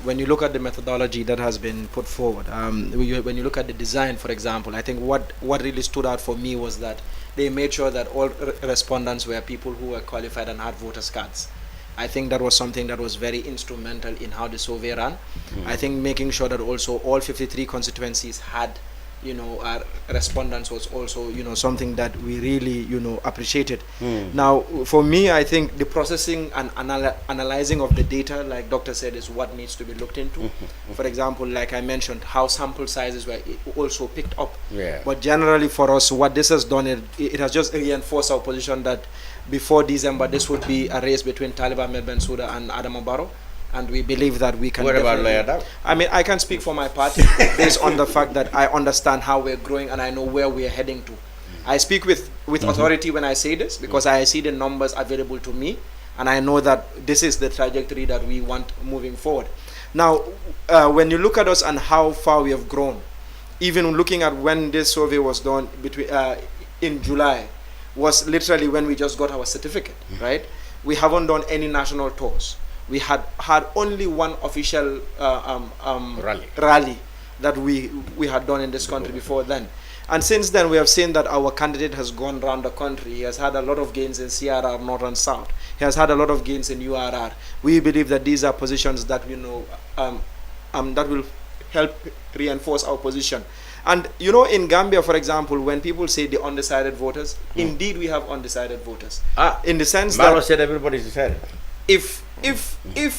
when you look at the methodology that has been put forward, when you look at the design, for example, I think what really stood out for me was that they made sure that all respondents were people who were qualified and had voters' cards. I think that was something that was very instrumental in how the survey ran. I think making sure that also all 53 constituencies had, respondents was also, something that we really, appreciated. Now, for me, I think the processing and analyzing of the data, like Doctor said, is what needs to be looked into. For example, like I mentioned, how sample sizes were also picked up. But generally for us, what this has done, it has just reinforced our position that before December, this would be a race between Taliban Ahmed Bensouda and Adama Barrow. And we believe that we can. What about Lawyer Daw? I mean, I can speak for my party based on the fact that I understand how we're growing and I know where we are heading to. I speak with authority when I say this because I see the numbers available to me and I know that this is the trajectory that we want moving forward. Now, when you look at us and how far we have grown, even looking at when this survey was done in July, was literally when we just got our certificate, right? We haven't done any national tours. We had only one official rally that we had done in this country before then. And since then, we have seen that our candidate has gone around the country. He has had a lot of gains in CRR, North and South. He has had a lot of gains in URR. We believe that these are positions that, that will help reinforce our position. And, in Gambia, for example, when people say the undecided voters, indeed we have undecided voters. In the sense Mballow said everybody's decided. If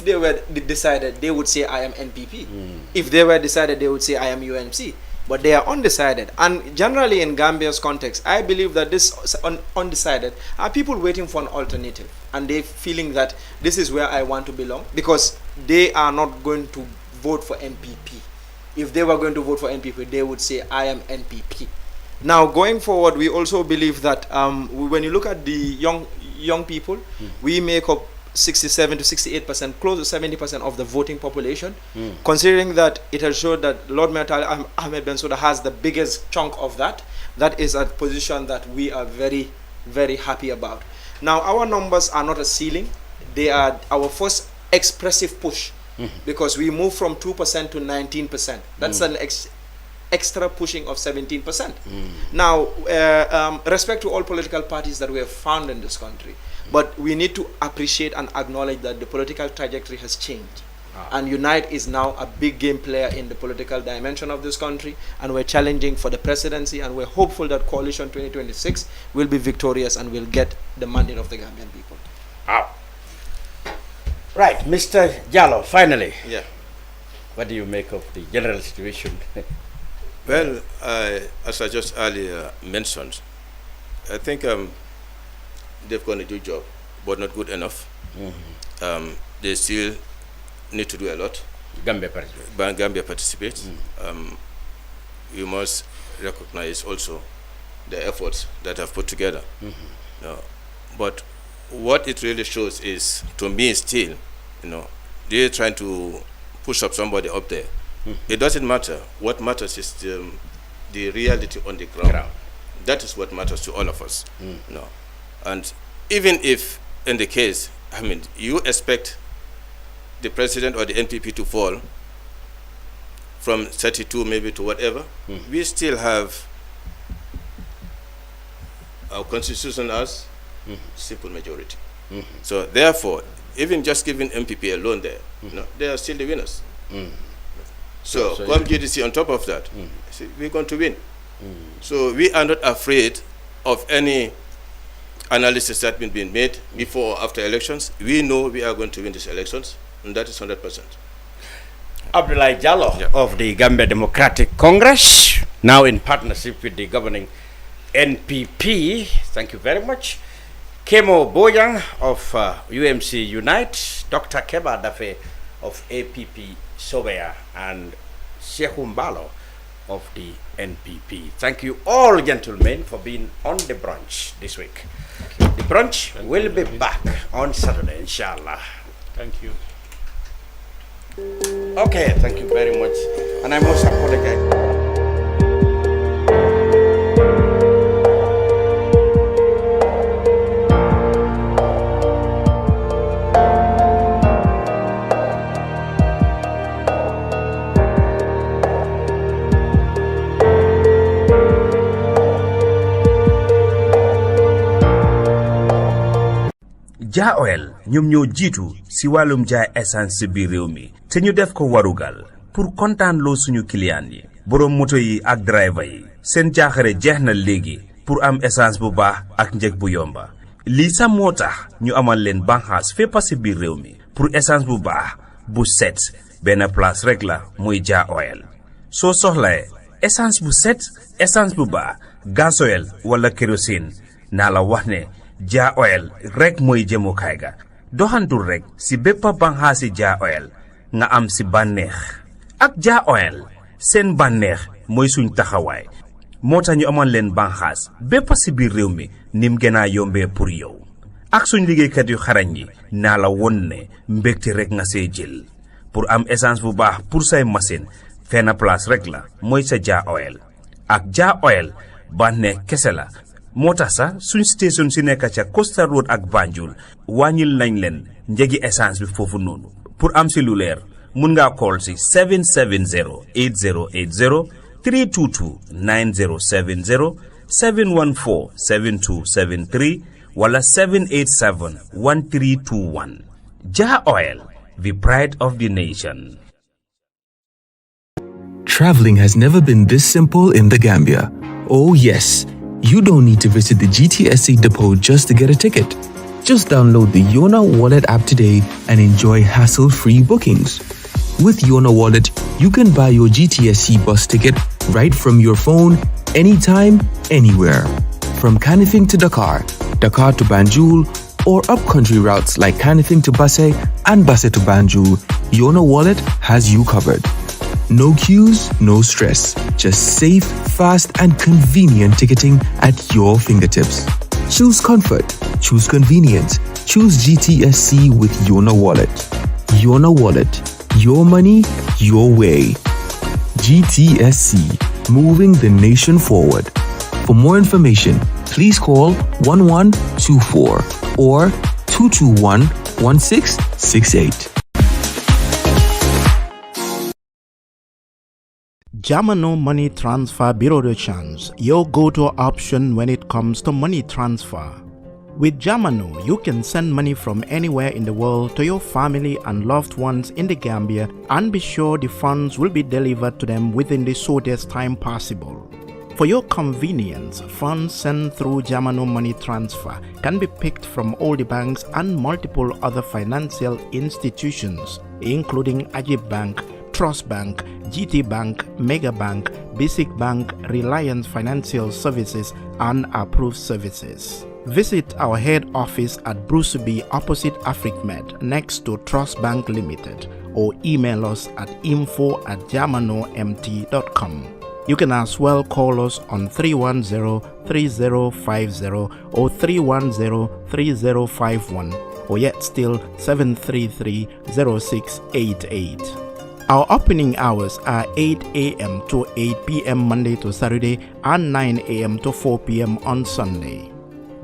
they were decided, they would say I am NPP. If they were decided, they would say I am UNC. But they are undecided. And generally in Gambia's context, I believe that this undecided are people waiting for an alternative. And they feeling that this is where I want to belong because they are not going to vote for NPP. If they were going to vote for NPP, they would say I am NPP. Now going forward, we also believe that when you look at the young people, we make up 67 to 68%, close to 70% of the voting population, considering that it has showed that Lord Mayor Ahmed Bensouda has the biggest chunk of that. That is a position that we are very, very happy about. Now, our numbers are not a ceiling. They are our first expressive push because we moved from 2% to 19%. That's an extra pushing of 17%. Now, respect to all political parties that we have found in this country, but we need to appreciate and acknowledge that the political trajectory has changed. And Unite is now a big game player in the political dimension of this country, and we're challenging for the presidency, and we're hopeful that Coalition 2026 will be victorious and will get the mandate of the Gambian people. Right, Mr. Jallow, finally. Yeah. What do you make of the general situation? Well, as I just earlier mentioned, I think they've done a good job, but not good enough. They still need to do a lot. Gambia participates. You must recognize also the efforts that have put together. But what it really shows is, to me, still, they're trying to push up somebody up there. It doesn't matter. What matters is the reality on the ground. That is what matters to all of us. And even if, in the case, I mean, you expect the president or the NPP to fall from 32 maybe to whatever, we still have our constitution as simple majority. So therefore, even just giving MPP alone there, they are still the winners. So come GDC on top of that, we're going to win. So we are not afraid of any analysis that has been made before or after elections. We know we are going to win these elections, and that is 100%. Abdoulie Jallow of the Gambia Democratic Congress, now in partnership with the governing NPP. Thank you very much. Kemo Bojang of UMC Unite, Dr. Kebba Daffeh of APP-SobeYaa, and Saihou Mballow of the NPP. Thank you all, gentlemen, for being on the brunch this week. The brunch will be back on Saturday, inshallah. Thank you. Okay, thank you very much. And I must apologize. Jah Oil ñoom ñoo jiitu si wàllum jaay essence si biir réew mi te ñu def ko warugal pour kontaan loo suñu client yi borom moto yi ak driver yi seen jaaxare jeex na léegi pour am essence bu baax ak njëg bu yomba lii sax moo tax ñu amal leen banxaas fépp si biir réew mi pour essence bu baax bu set benn place rek la muy Jah Oil soo soxlae essence bu set essence bu baax gasoil wala kérosine naa la wax ne Jah Oil rek mooy jëmukaay ga doxantul rek si bépp banxaasi Jah Oil nga am si bànneex ak Jah Oil seen bànneex mooy suñ taxawaay moo tax ñu amal leen banxaas bépp si biir réew mi nim gën a yombee pour yow ak suñ liggéeykat yu xarañ yi naa la won ne mbégte rek nga see jël pour am essence bu baax pour say machine fenn place rek la mooy sa Jah Oil ak Jah Oil bànneex kese la moo tax sax suñ station si nekk ca Costa Road ak Banjul wàññil nañ leen njëgi essence bi foofu noonu pour am si lu leer mun ngaa call si 770-8080 322-9070 714-7273 wala 787-1321 Jah Oil, the pride of the nation. Traveling has never been this simple in the Gambia. Oh yes, you don't need to visit the GTSC depot just to get a ticket. Just download the Yona Wallet app today and enjoy hassle-free bookings. With Yona Wallet, you can buy your GTSC bus ticket right from your phone, anytime, anywhere. From Kanifing to Dakar, Dakar to Banjul, or up-country routes like Kanifing to Basse and Basse to Banjul, Yona Wallet has you covered. No queues, no stress. Just safe, fast, and convenient ticketing at your fingertips. Choose comfort. Choose convenience. Choose GTSC with Yona Wallet. Yona Wallet. Your money, your way. GTSC. Moving the nation forward. For more information, please call 1124 or 221-1668. Jamano Money Transfer Bureau de Change, your go-to option when it comes to money transfer. With Jamano, you can send money from anywhere in the world to your family and loved ones in the Gambia and be sure the funds will be delivered to them within the shortest time possible. For your convenience, funds sent through Jamano Money Transfer can be picked from all the banks and multiple other financial institutions, including Ajib Bank, Trust Bank, GT Bank, Mega Bank, Basic Bank, Reliance Financial Services, and Approved Services. Visit our head office at Bruceby opposite AfricMed next to Trust Bank Limited or email us at info@jamanomt.com. You can as well call us on 310-3050 or 310-3051 or yet still 733-0688. Our opening hours are 8 a.m. to 8 p.m. Monday to Saturday and 9 a.m. to 4 p.m. on Sunday.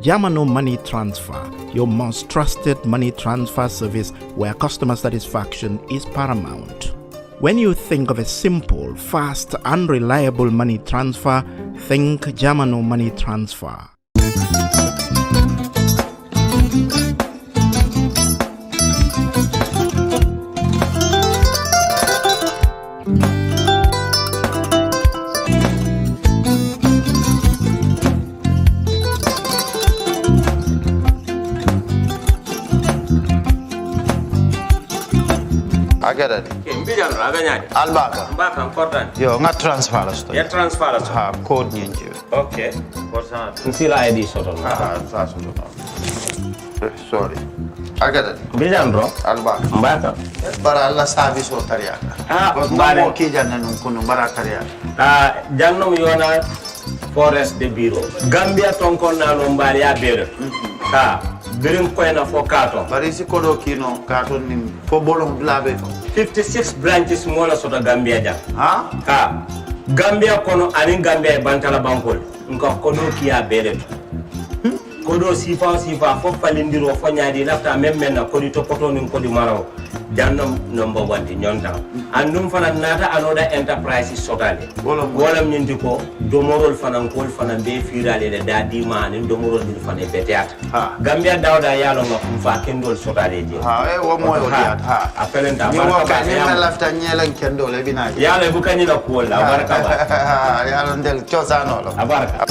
Jamano Money Transfer, your most trusted money transfer service where customer satisfaction is paramount. When you think of a simple, fast, and reliable money transfer, think Jamano Money Transfer. Agada. Mbijan raganyadi. Albaka. Mbaka important. Yo, nga transfer la sto. Ya transfer la. Ha, code nyinji. Okay. Nsila ID soto. Ah, sa soto. Sorry. Agada. Mbijan bro. Albaka. Mbaka. Bara Allah service o tariya. Ah, mbare ki janna nun kunu bara tariya. Jannom yona forest de bureau. Gambia tonkon na no mbari ya bere. Birim koyna fo kato. Bari si kodo kino kato ni fo bolong blabe to. 56 branches mola sota Gambia jam. Ha? Gambia kono anin Gambia bantala bankol. Nka kodo kiya bere to. Kodo sifa fo falindiro fo nyaadi lafta memmen na kodi to poto nin kodi maraw. Jannam number 1 di nyonta. Andum fana nata anoda enterprise sotale. Wolam nyindi ko domorol fana kol fana be firale de dadi ma nin domorol dir fana beteat. Gambia dawda yalo ngam fa kendol sotale je. Wo moy o diat ha. Apelenta ni wo ka ni lafta nyelen kendol e bina. Yalo bu kanyi la ko la baraka ba. Yalo ndel ciosano lo. Abaraka.